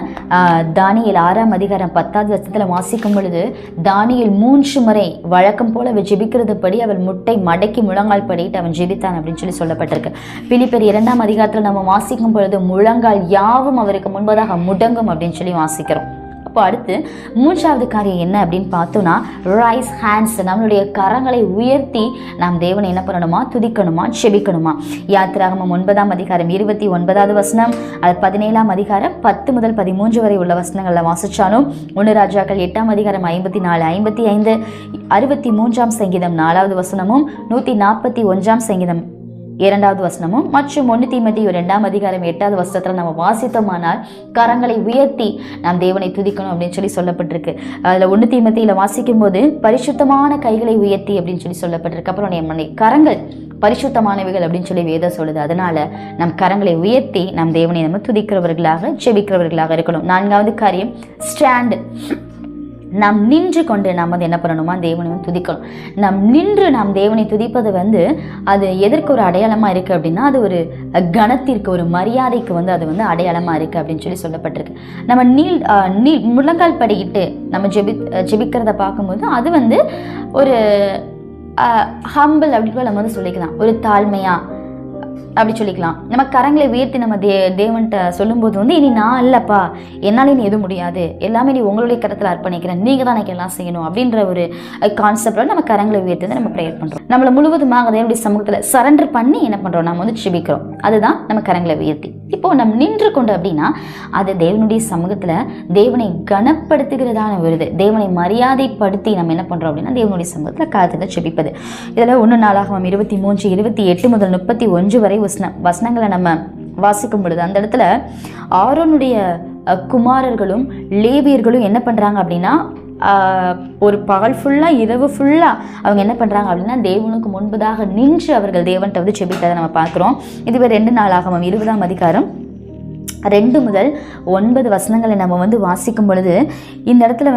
தானியேல் 6ஆம் அதிகாரம் 10வது வசனத்தில் வாசிக்கும் பொழுது தானியேல் 3 முறை வழக்கம் போல அவள் ஜெபிக்கிறது படி அவள் முட்டை மடக்கி முழங்கால் படிட்டு அவன் ஜெபித்தான் அப்படின்னு சொல்லப்பட்டிருக்கு. பிலிப்பியர் 2ஆம் அதிகாரத்தில் நம்ம வாசிக்கும் பொழுது முழங்கால் யாவும் அவருக்கு முன்பதாக முடங்கும் அப்படின்னு சொல்லி வாசிக்கிறோம். அப்போ அடுத்து 3வது காரியம் என்ன அப்படின்னு பார்த்தோன்னா, ரைஸ் ஹேண்ட்ஸ், நம்மளுடைய கரங்களை உயர்த்தி நாம் தேவனை என்ன பண்ணணுமா, துதிக்கணுமா, செபிக்கணுமா. யாத்திராகமம் 9ஆம் அதிகாரம் 29வது வசனம், அது 17ஆம் அதிகாரம் 10 முதல் 13 வரை உள்ள வசனங்களில் வாசிச்சாலும் 1 ராஜாக்கள் 8ஆம் அதிகாரம் 54, 55, 63ஆம் சங்கீதம் 4வது வசனமும் 141ஆம் சங்கீதம் 2வது வசனமும் மற்றும் 1 தீமோத்தேயு 2ஆம் அதிகாரம் 8வது வசனத்தில் நம்ம வாசித்தோமானால் கரங்களை உயர்த்தி நாம் தேவனை துதிக்கணும் அப்படின்னு சொல்லப்பட்டிருக்கு. அதில் 1 தீமோத்தேயுல வாசிக்கும் போது பரிசுத்தமான கைகளை உயர்த்தி அப்படின்னு சொல்லப்பட்டிருக்கு. அப்புறம் நம்முடைய கரங்கள் பரிசுத்தமானவைகள் அப்படின்னு வேதம் சொல்லுது. அதனால நம் கரங்களை உயர்த்தி நம் தேவனை நம்ம துதிக்கிறவர்களாக ஜெபிக்கிறவர்களாக இருக்கணும். 4வது காரியம் ஸ்டாண்ட். நாம் நின்று கொண்டு நாம் என்ன பண்ணணுமா, தேவனை துதிக்கணும். நாம் நின்று நாம் தேவனை துதிப்பது அது எதற்கு ஒரு அடையாளமாக இருக்குது அப்படின்னா, அது ஒரு கணத்திற்கு, ஒரு மரியாதைக்கு அது அடையாளமாக இருக்குது அப்படின்னு சொல்லப்பட்டிருக்கு. நம்ம முழங்கால் படிக்கிட்டு நம்ம ஜெபிக்கிறத பார்க்கும்போது அது ஒரு ஹம்பிள் அப்படின்னு நம்ம சொல்லிக்கலாம், ஒரு தாழ்மையாக அப்படி சொல்லிக்கலாம். நம்ம கரங்களை உயர்த்தி நம்ம தேவன்கிட்ட சொல்லும்போது இனி நான் இல்லைப்பா, என்னால் இனி எதுவும் முடியாது, எல்லாமே நீ உங்களுடைய கரத்தில் அர்ப்பணிக்கிறேன், நீங்கள் தான் எனக்கு எல்லாம் செய்யணும் அப்படின்ற ஒரு கான்செப்டில் நம்ம கரங்களை உயர்த்தி நம்ம ப்ரேயர் பண்ணுறோம். நம்மளை முழுவதுமாக தேவனுடைய சமூகத்தில் சரண்டர் பண்ணி என்ன பண்ணுறோம், நம்ம ஜெபிக்கிறோம். அதுதான் நம்ம கரங்களை உயர்த்தி. இப்போது நம்ம நின்று கொண்டு அப்படின்னா அது தேவனுடைய சமூகத்தில் தேவனை கனப்படுத்துகிறதான ஒரு தேவனை மரியாதைப்படுத்தி நம்ம என்ன பண்ணுறோம் அப்படின்னா தேவனுடைய சமூகத்தில் காலத்தில் ஜெபிப்பது. இதில் 1 நாளாகமம் 23, 28 முதல் 31 வரை வசனங்களை நம்ம வாசிக்கும் பொழுது அந்த இடத்துல ஆரோனுடைய குமாரர்களும் லேவியர்களும் என்ன பண்ணுறாங்க அப்படின்னா ஒரு பகல் ஃபுல்லாக இரவு ஃபுல்லாக அவங்க என்ன பண்ணுறாங்க அப்படின்னா தேவனுக்கு முன்பதாக நின்று அவர்கள் தேவன்கிட்ட ஜெபித்ததை நம்ம பார்க்குறோம். இதுவே 2 நாளாகமம் 20ஆம் அதிகாரம் 2 முதல் 9 வசனங்களை நம்ம வாசிக்கும் பொழுது இந்த இடத்துல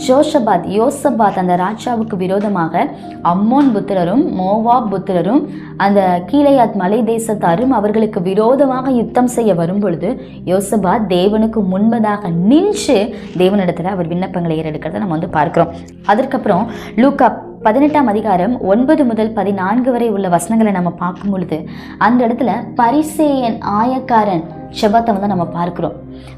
யோசபாத் அந்த ராஜாவுக்கு விரோதமாக அம்மோன் புத்திரரும் மோவாப் புத்திரரும் அந்த கீலேயாத் மலை தேசத்தாரும் அவர்களுக்கு விரோதமாக யுத்தம் செய்ய வரும் பொழுது யோசபாத் தேவனுக்கு முன்பதாக நின்று தேவனிடத்தில் அவர் விண்ணப்பங்களை ஏறெடுக்கிறத நம்ம வந்து பார்க்கிறோம். அதற்கப்புறம் லூக்கா 18ஆம் அதிகாரம் 9 முதல் 14 வரை உள்ள வசனங்களை நம்ம பார்க்கும் பொழுது அந்த இடத்துல பரிசேயன் ஆயக்காரன் ஜெபத்தை வந்து நம்ம பார்க்கிறோம்.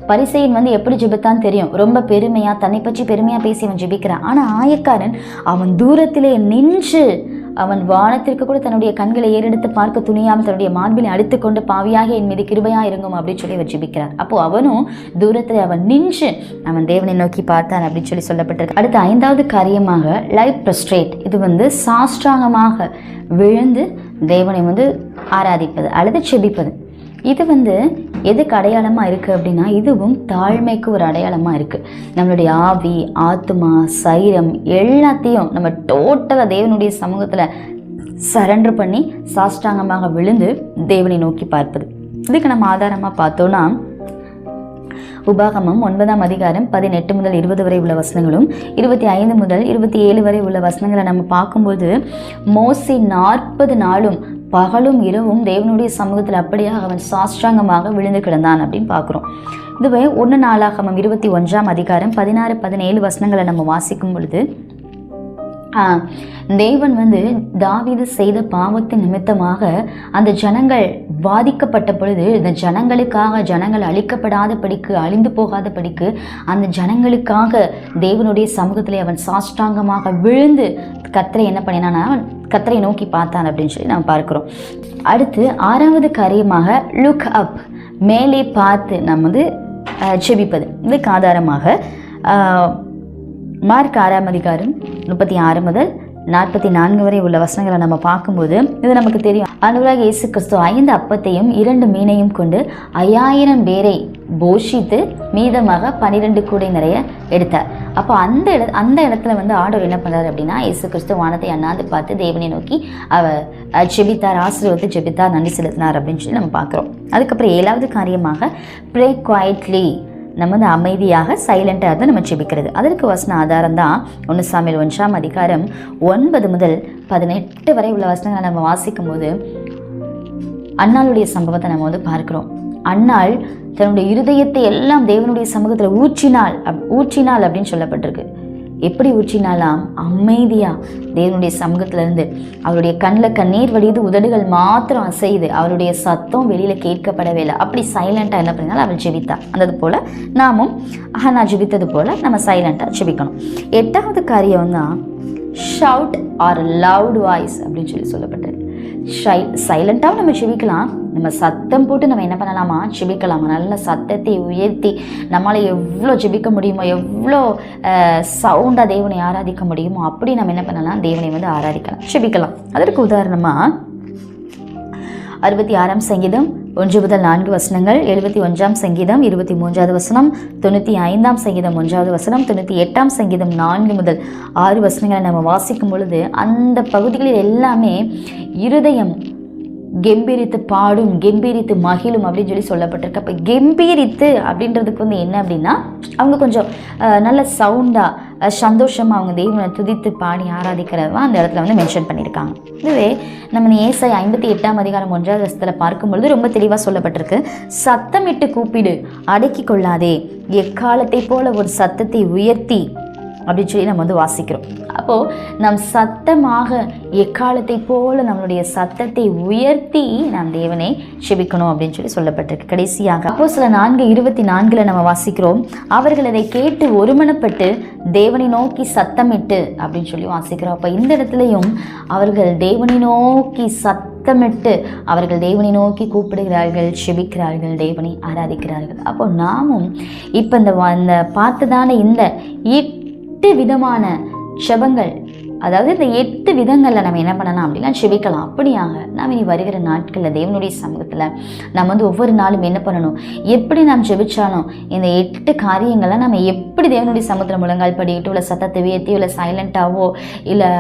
பரிசேயன் வந்து எப்படி ஜெபித்தான் தெரியும், ரொம்ப பெருமையா தன்னை பற்றி பெருமையா பேசி அவன் ஜெபிக்கிறான். ஆனா ஆயக்காரன் அவன் தூரத்திலே நின்று அவன் வானத்திற்கு கூட தன்னுடைய கண்களை ஏறெடுத்து பார்க்க துணியாமல் தன்னுடைய மார்பிலை அடித்து கொண்டு பாவியாக என் மீது கிருபையா இருங்கும் அப்படின்னு சொல்லி அவர் ஜெபிக்கிறார். அப்போ அவனும் தூரத்தில் அவன் நின்று அவன் தேவனை நோக்கி பார்த்தான் அப்படின்னு சொல்லி சொல்லப்பட்டிருக்கு. அடுத்த 5வது காரியமாக லைஃப் ப்ரஸ்ட்ரேட், இது வந்து சாஷ்டாங்கமாக விழுந்து தேவனை வந்து ஆராதிப்பது அல்லது செபிப்பது. இது வந்து எதுக்கு அடையாளமாக இருக்குது அப்படின்னா இதுவும் தாழ்மைக்கு ஒரு அடையாளமாக இருக்குது. நம்மளுடைய ஆவி, ஆத்மா, சரீரம் எல்லாத்தையும் நம்ம டோட்டலாக தேவனுடைய சமூகத்தில் சரண்டர் பண்ணி சாஷ்டாங்கமாக விழுந்து தேவனை நோக்கி பார்ப்பது. இதுக்கு நம்ம ஆதாரமாக பார்த்தோன்னா உபாகமம் 9ஆம் அதிகாரம் 18 முதல் 20 வரை உள்ள வசனங்களும் 25 முதல் 27 வரை உள்ள வசனங்களை நம்ம பார்க்கும்போது மோசே 40 நாளும் பகலும் இரவும் தேவனுடைய சமூகத்தில் அப்படியாக அவன் சாஷ்டாங்கமாக விழுந்து கிடந்தான் அப்படின்னு பார்க்குறோம். இதுவே 1 நாளாகமம் 21ஆம் அதிகாரம் 16-17 வசனங்களை நம்ம வாசிக்கும் பொழுது தேவன் வந்து தாவீது செய்த பாவத்தின் நிமித்தமாக அந்த ஜனங்கள் பாதிக்கப்பட்ட பொழுது இந்த ஜனங்கள் அழிக்கப்படாத படிக்கு, அழிந்து போகாத படிக்கு அந்த ஜனங்களுக்காக தேவனுடைய சமூகத்திலே அவன் சாஷ்டாங்கமாக விழுந்து கர்த்தரை என்ன பண்ணினான்னா கர்த்தரை நோக்கி பார்த்தான் அப்படின்னு சொல்லி நாம் பார்க்கிறோம். அடுத்து 6வது காரியமாக லுக் அப், மேலே பார்த்து நம்ம வந்து செபிப்பது. இதுக்கு ஆதாரமாக மார்க் 6ஆம் அதிகாரம் 36 முதல் 44 வரை உள்ள வசனங்களை நம்ம பார்க்கும்போது இது நமக்கு தெரியும். ஆண்டவராகிய இயேசு கிறிஸ்து 5 அப்பத்தையும் 2 மீனையும் கொண்டு 5000 பேரை போஷித்து மீதமாக 12 கூடை நிறைய எடுத்தார். அப்போ அந்த இடத்துல வந்து ஆண்டவர் என்ன பண்ணுறாரு அப்படின்னா இயேசு கிறிஸ்து வானத்தை அண்ணாந்து பார்த்து தேவனை நோக்கி அவர் ஜெபித்தார், ஆசீர்வதித்து ஜெபித்தார், நன்றி செலுத்தினார் அப்படின்னு சொல்லி நம்ம பார்க்குறோம். அதுக்கப்புறம் 7வது காரியமாக ப்ரே குவைட்லி, நம்ம வந்து அமைதியாக சைலண்டாக இருந்து நம்ம ஜெபிக்கிறது. அதற்கு வசன ஆதாரம் தான் 1 சாமுவேல் 1ஆம் அதிகாரம் 9 முதல் 18 வரை உள்ள வசனங்களை நம்ம வாசிக்கும் போது அன்னாளுடைய சம்பவத்தை நம்ம வந்து பார்க்கிறோம். அன்னாள் தன்னுடைய இருதயத்தை எல்லாம் தேவனுடைய சமூகத்தில் ஊற்றினாள் அப்படின்னு சொல்லப்பட்டிருக்கு. எப்படி ஊற்றினாலாம்? அமைதியா தேவனுடைய சமூகத்துல இருந்து அவருடைய கண்ணில் கண்ணீர் வடிது, உதடுகள் மாத்திரம் அசையுது, அவருடைய சத்தம் வெளியில கேட்கப்படவே இல்லை. அப்படி சைலண்டா என்ன பண்ணினாலும் அவள் ஜெபித்தா. அந்த போல நாமும் நான் ஜெபித்தது போல நம்ம சைலண்டா ஜெபிக்கணும். 8வது காரியம் தான் ஷவுட் ஆர் லவுட் வாய்ஸ் அப்படின்னு சொல்லி சொல்லப்பட்டது. சைலண்டாகவும் நம்ம ஜெபிக்கலாம், நம்ம சத்தம் போட்டு நம்ம என்ன பண்ணலாமா ஜெபிக்கலாமா. நல்ல சத்தத்தை உயர்த்தி நம்மளால் எவ்வளோ ஜெபிக்க முடியுமோ, எவ்வளோ சவுண்டாக தேவனை ஆராதிக்க முடியுமோ அப்படி நம்ம என்ன பண்ணலாம், தேவனை வந்து ஆராதிக்கலாம், ஜெபிக்கலாம். அதற்கு உதாரணமாக 66ஆம் சங்கீதம் 1 முதல் 4 வசனங்கள், 71ஆம் சங்கீதம் 23வது வசனம், 95ஆம் சங்கீதம் 1வது வசனம், 98ஆம் சங்கீதம் 4 முதல் 6 வசனங்களை நம்ம வாசிக்கும் பொழுது அந்த பகுதிகளில் எல்லாமே இருதயம் கெம்பீரித்து பாடும், கெம்பீரித்து மகிழும் அப்படின்னு சொல்லி சொல்லப்பட்டிருக்கு. அப்போ கெம்பீரித்து அப்படின்றதுக்கு வந்து என்ன அப்படின்னா அவங்க கொஞ்சம் நல்ல சவுண்டாக சந்தோஷமாக அவங்க தெய்வனை துதித்து பாடி ஆராதிக்கிறதா அந்த இடத்துல வந்து மென்ஷன் பண்ணியிருக்காங்க. இதுவே நம்ம ஏசாயா 58ஆம் அதிகாரம் 1வது வசனத்தில் பார்க்கும்பொழுது ரொம்ப தெளிவாக சொல்லப்பட்டிருக்கு. சத்தமிட்டு கூப்பிடு, அடக்கி கொள்ளாதே, எக்காலத்தை போல ஒரு சத்தத்தை உயர்த்தி அப்படின்னு சொல்லி நம்ம வந்து வாசிக்கிறோம். அப்போது நம் சத்தமாக எக்காலத்தை போல நம்மளுடைய சத்தத்தை உயர்த்தி நாம் தேவனை செபிக்கணும் அப்படின்னு சொல்லி சொல்லப்பட்டிருக்கு. கடைசியாக அப்போஸ்தலர் 4:24 நம்ம வாசிக்கிறோம். அவர்கள் அதை கேட்டு ஒருமனப்பட்டு தேவனை நோக்கி சத்தமிட்டு அப்படின்னு சொல்லி வாசிக்கிறோம். அப்போ இந்த இடத்துலையும் அவர்கள் தேவனை நோக்கி சத்தமிட்டு அவர்கள் தேவனை நோக்கி கூப்பிடுகிறார்கள், செபிக்கிறார்கள், தேவனை ஆராதிக்கிறார்கள். அப்போ நாமும் இப்போ இந்த பார்த்ததான இந்த 8 விதமான ஜெபங்கள் அதாவது இந்த 8 விதங்களில் நம்ம என்ன பண்ணலாம் அப்படின்னா செபிக்கலாம். அப்படியாக நாம் இனி வருகிற நாட்களில் தேவனுடைய சமூகத்தில் நம்ம வந்து ஒவ்வொரு நாளும் என்ன பண்ணணும், எப்படி நாம் ஜெபிச்சாலும் இந்த 8 காரியங்களை நம்ம எப்படி தேவனுடைய சமூகத்தில் முழங்கால் படிக்கிட்டோ, இல்லை சத்தத்தை உயர்த்தியோ, இல்லை சைலண்டாவோ, இல்லை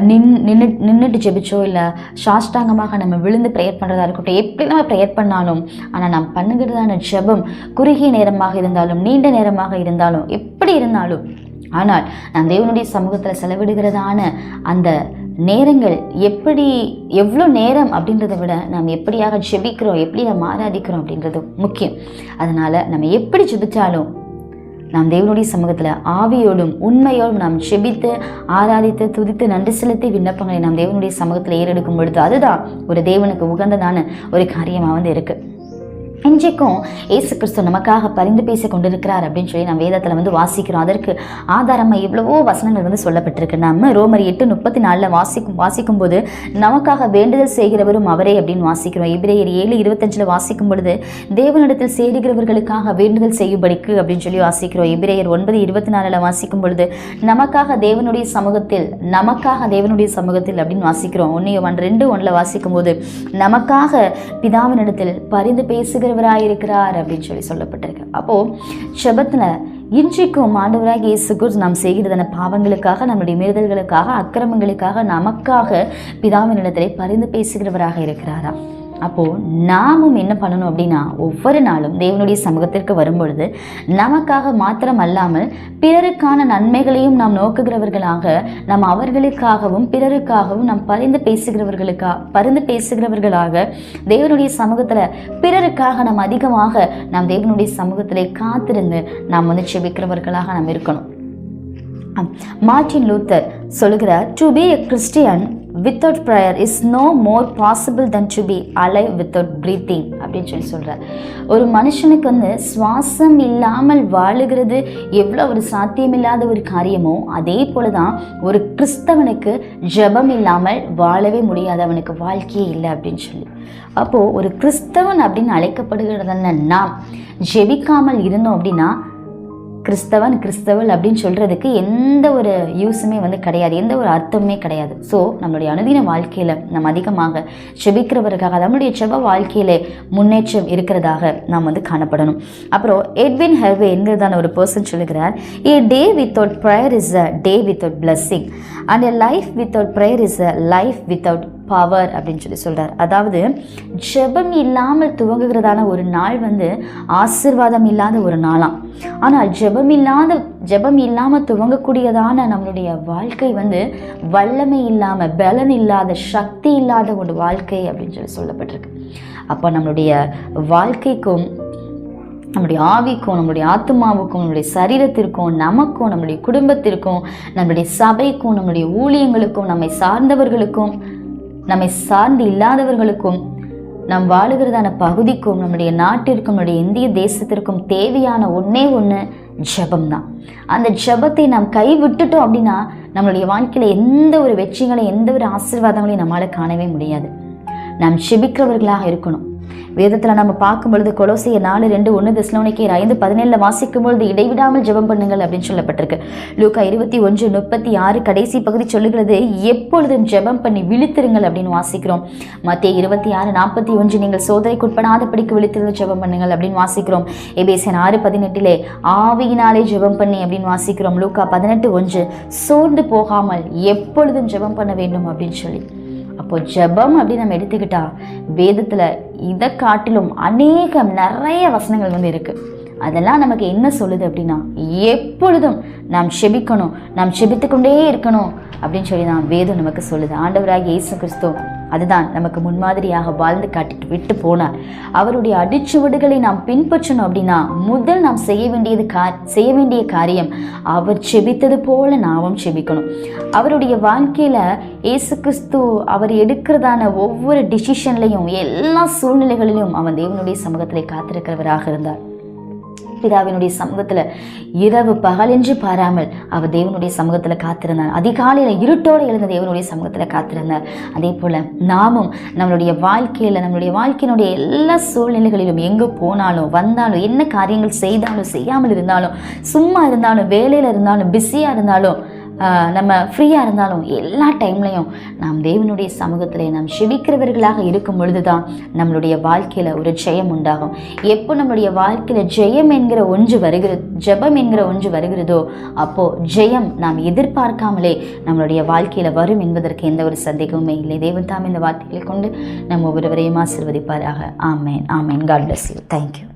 நின்றுட்டு ஜெபிச்சோ, இல்லை சாஷ்டாங்கமாக நம்ம விழுந்து ப்ரேயர் பண்ணுறதா இருக்கட்டும், எப்படி நம்ம ப்ரேயர் பண்ணாலும், ஆனால் நாம் பண்ணுகிறதான ஜெபம் குறுகிய நேரமாக இருந்தாலும் நீண்ட நேரமாக இருந்தாலும் எப்படி இருந்தாலும், ஆனால் நாம் தேவனுடைய சமூகத்தில் செலவிடுகிறதான அந்த நேரங்கள் எவ்வளோ நேரம் அப்படின்றத விட நாம் எப்படியாக ஜெபிக்கிறோம், எப்படி நாம் ஆராதிக்கிறோம் அப்படின்றது முக்கியம். அதனால் நம்ம எப்படி ஜெபித்தாலும் நாம் தேவனுடைய சமூகத்தில் ஆவியோடும் உண்மையோடும் நாம் ஜெபித்து ஆராதித்து துதித்து நன்றி செலுத்தி விண்ணப்பங்களை நாம் தேவனுடைய சமூகத்தில் ஏறெடுக்கும் பொழுது அதுதான் ஒரு தேவனுக்கு உகந்ததான ஒரு காரியமாக வந்து இருக்குது. இன்றைக்கும் இயேசு கிறிஸ்து நமக்காக பரிந்து பேசி கொண்டிருக்கிறார் அப்படின்னு சொல்லி நம்ம வேதத்தில் வந்து வாசிக்கிறோம். அதற்கு ஆதாரமாக எவ்வளவோ வசனங்கள் வந்து சொல்லப்பட்டிருக்கு. நம்ம ரோமர் 8:34 வாசிக்கும் போது நமக்காக வேண்டுதல் செய்கிறவரும் அவரே அப்படின்னு வாசிக்கிறோம். எபிரேயர் 7:25 வாசிக்கும் பொழுது தேவனிடத்தில் சேருகிறவர்களுக்காக வேண்டுதல் செய்யும்படிக்கு அப்படின்னு சொல்லி வாசிக்கிறோம். எபிரேயர் 9:24 வாசிக்கும் பொழுது நமக்காக தேவனுடைய சமூகத்தில் அப்படின்னு வாசிக்கிறோம். 1 யோவான் 2:1 வாசிக்கும் போது நமக்காக பிதாவினிடத்தில் பரிந்து பேசுகிற இருக்கிறார் அப்படின்னு சொல்லி சொல்லப்பட்டிருக்கு. அப்போ ஜெபத்துல இன்றைக்கும் ஆண்டவராகிய இயேசு கிறிஸ்து நாம் செய்கிறதான பாவங்களுக்காக, நம்முடைய மீறுதல்களுக்காக, அக்கிரமங்களுக்காக நமக்காக பிதாவினிடத்திலே பரிந்து பேசுகிறவராக இருக்கிறாரா? அப்போது நாமும் என்ன பண்ணணும் அப்படின்னா, ஒவ்வொரு நாளும் தேவனுடைய சமூகத்திற்கு வரும்பொழுது நமக்காக மாத்திரம் அல்லாமல் பிறருக்கான நன்மைகளையும் நாம் நோக்குகிறவர்களாக, நாம் அவர்களுக்காகவும் பிறருக்காகவும் நாம் பரிந்து பேசுகிறவர்களாக தேவனுடைய சமூகத்தில் பிறருக்காக நாம் அதிகமாக நாம் தேவனுடைய சமூகத்திலே காத்திருந்து நாம் வந்து செபிக்கிறவர்களாக நாம் இருக்கணும். மார்ட்டின் லூத்தர் சொல்லுகிறார், to be a Christian without prayer is no more possible than to be alive without breathing அப்படின்னு சொல்லி சொல்கிறார். ஒரு மனுஷனுக்கு வந்து சுவாசம் இல்லாமல் வாழுகிறது எவ்வளோ ஒரு சாத்தியமில்லாத ஒரு காரியமோ, அதே போல தான் ஒரு கிறிஸ்தவனுக்கு ஜெபம் இல்லாமல் வாழவே முடியாது, அவனுக்கு வாழ்க்கையே இல்லை அப்படின்னு சொல்லி. அப்போது ஒரு கிறிஸ்தவன் அப்படின்னு அழைக்கப்படுகிறதுன்னு நாம் ஜெபிக்காமல் இருந்தோம் அப்படின்னா கிறிஸ்தவள் அப்படின்னு சொல்கிறதுக்கு எந்த ஒரு யூஸுமே வந்து கிடையாது, எந்த ஒரு அர்த்தமே கிடையாது. ஸோ நம்மளுடைய அனுதின வாழ்க்கையில் நம்ம அதிகமாக செபிக்கிறவர்களாக, நம்மளுடைய செப வாழ்க்கையிலே முன்னேற்றம் இருக்கிறதாக நாம் வந்து காணப்படணும். அப்புறம் எட்வின் ஹெர்வே என்கிறதான ஒரு பர்சன் சொல்லுகிறார், a day without prayer is a day without blessing and a life without prayer is a life without power அப்படின்னு சொல்லி சொல்கிறார். அதாவது ஜெபம் இல்லாமல் துவங்குகிறதான ஒரு நாள் வந்து ஆசீர்வாதம் இல்லாத ஒரு நாளாம். ஆனால் ஜெபம் இல்லாமல் துவங்கக்கூடியதான நம்மளுடைய வாழ்க்கை வந்து வல்லமை இல்லாமல், பலன் இல்லாத, சக்தி இல்லாத ஒரு வாழ்க்கை அப்படின்னு சொல்லி சொல்லப்பட்டிருக்கு. அப்போ நம்மளுடைய வாழ்க்கைக்கும், நம்முடைய ஆவிக்கும், நம்முடைய ஆத்மாவுக்கும், நம்முடைய சரீரத்திற்கும், நமக்கும், நம்முடைய குடும்பத்திற்கும், நம்முடைய சபைக்கும், நம்முடைய ஊழியங்களுக்கும், நம்மை சார்ந்தவர்களுக்கும், நம்மை சார்ந்து இல்லாதவர்களுக்கும், நாம் வாழுகிறதான பகுதிக்கும், நம்முடைய நாட்டிற்கும், நம்முடைய இந்திய தேசத்திற்கும் தேவையான ஒன்றே ஒன்று ஜெபம்தான். அந்த ஜெபத்தை நாம் கைவிட்டுட்டோம் அப்படின்னா நம்மளுடைய வாழ்க்கையில் எந்த ஒரு வெற்றிகளையும், எந்த ஒரு ஆசீர்வாதங்களையும் நம்மளால் காணவே முடியாது. நாம் ஜெபிக்கிறவர்களாக இருக்கணும். வேதத்தில் நம்ம பார்க்கும் பொழுது கொலோசியர் 4:2, 1 தெசலோனிக்கேயர் 5:17 வாசிக்கும் பொழுது இடைவிடாமல் ஜெபம் பண்ணுங்கள் அப்படின்னு சொல்லப்பட்டிருக்கு. லூக்கா 21:36 கடைசி பகுதி சொல்லுகிறது, எப்பொழுதும் ஜெபம் பண்ணி விழித்திருங்கள் அப்படின்னு வாசிக்கிறோம். மத்தேயு 26:41 நீங்கள் சோதனைக்குட்படாதபடிக்கு விழித்திருந்து ஜெபம் பண்ணுங்கள் அப்படின்னு வாசிக்கிறோம். எபேசியர் 6:18 ஆவியினாலே ஜெபம் பண்ணி அப்படின்னு வாசிக்கிறோம். லூக்கா 18:1 சோர்ந்து போகாமல் எப்பொழுதும் ஜெபம் பண்ண வேண்டும் அப்படின்னு சொல்லி. அப்போ ஜெபம் அப்படின்னு நம்ம எடுத்துக்கிட்டா வேதத்தில் இதை காட்டிலும் நிறைய வசனங்கள் வந்து இருக்கு. அதெல்லாம் நமக்கு என்ன சொல்லுது அப்படின்னா, எப்பொழுதும் நாம் செபிக்கணும், நாம் செபித்துக்கொண்டே இருக்கணும் அப்படின்னு சொல்லி தான் வேதம் நமக்கு சொல்லுது. ஆண்டவராகிய இயேசு கிறிஸ்து அதுதான் நமக்கு முன்மாதிரியாக வாழ்ந்து காட்டிட்டு விட்டு போனார். அவருடைய அடிச்சுவடுகளை நாம் பின்பற்றணும் அப்படின்னா முதல் நாம் செய்ய வேண்டிய காரியம் அவர் செபித்தது போல நாமும் செபிக்கணும். அவருடைய வாழ்க்கையில இயேசு கிறிஸ்து அவர் எடுக்கிறதான ஒவ்வொரு டிசிஷன்லையும், எல்லா சூழ்நிலைகளிலும் அவன் தேவனுடைய சமூகத்திலே காத்திருக்கிறவராக இருந்தார். பிதாவினுடைய சமூகத்துல இரவு பகலென்று பாராமல் அவர் தேவனுடைய சமூகத்துல காத்திருந்தார். அதிகாலையில் இருட்டோடு எழுந்த தேவனுடைய சமூகத்துல காத்திருந்தார். அதே போல நாமும் நம்மளுடைய வாழ்க்கையினுடைய எல்லா சூழ்நிலைகளிலும், எங்க போனாலும் வந்தாலும், என்ன காரியங்கள் செய்தாலும் செய்யாமல் இருந்தாலும், சும்மா இருந்தாலும், வேலையில இருந்தாலும், பிஸியா இருந்தாலும், நம்ம ஃப்ரீயாக இருந்தாலும் எல்லா டைம்லையும் நாம் தேவனுடைய சமூகத்தில் நாம் செபிக்கிறவர்களாக இருக்கும் பொழுது தான் நம்மளுடைய வாழ்க்கையில் ஒரு ஜெயம் உண்டாகும். எப்போ நம்மளுடைய வாழ்க்கையில் ஜெயம் என்கிற ஒன்று வருகிறது, ஜெபம் என்கிற ஒன்று வருகிறதோ, அப்போது ஜெயம் நாம் எதிர்பார்க்காமலே நம்மளுடைய வாழ்க்கையில் வரும் என்பதற்கு எந்த ஒரு சந்தேகமுமே இல்லை. தேவன் தாம் இந்த வார்த்தைகளை கொண்டு நம்ம ஒவ்வொருவரையும் ஆசீர்வதிப்பாராக. ஆமேன், ஆமேன். God bless you. தேங்க்யூ.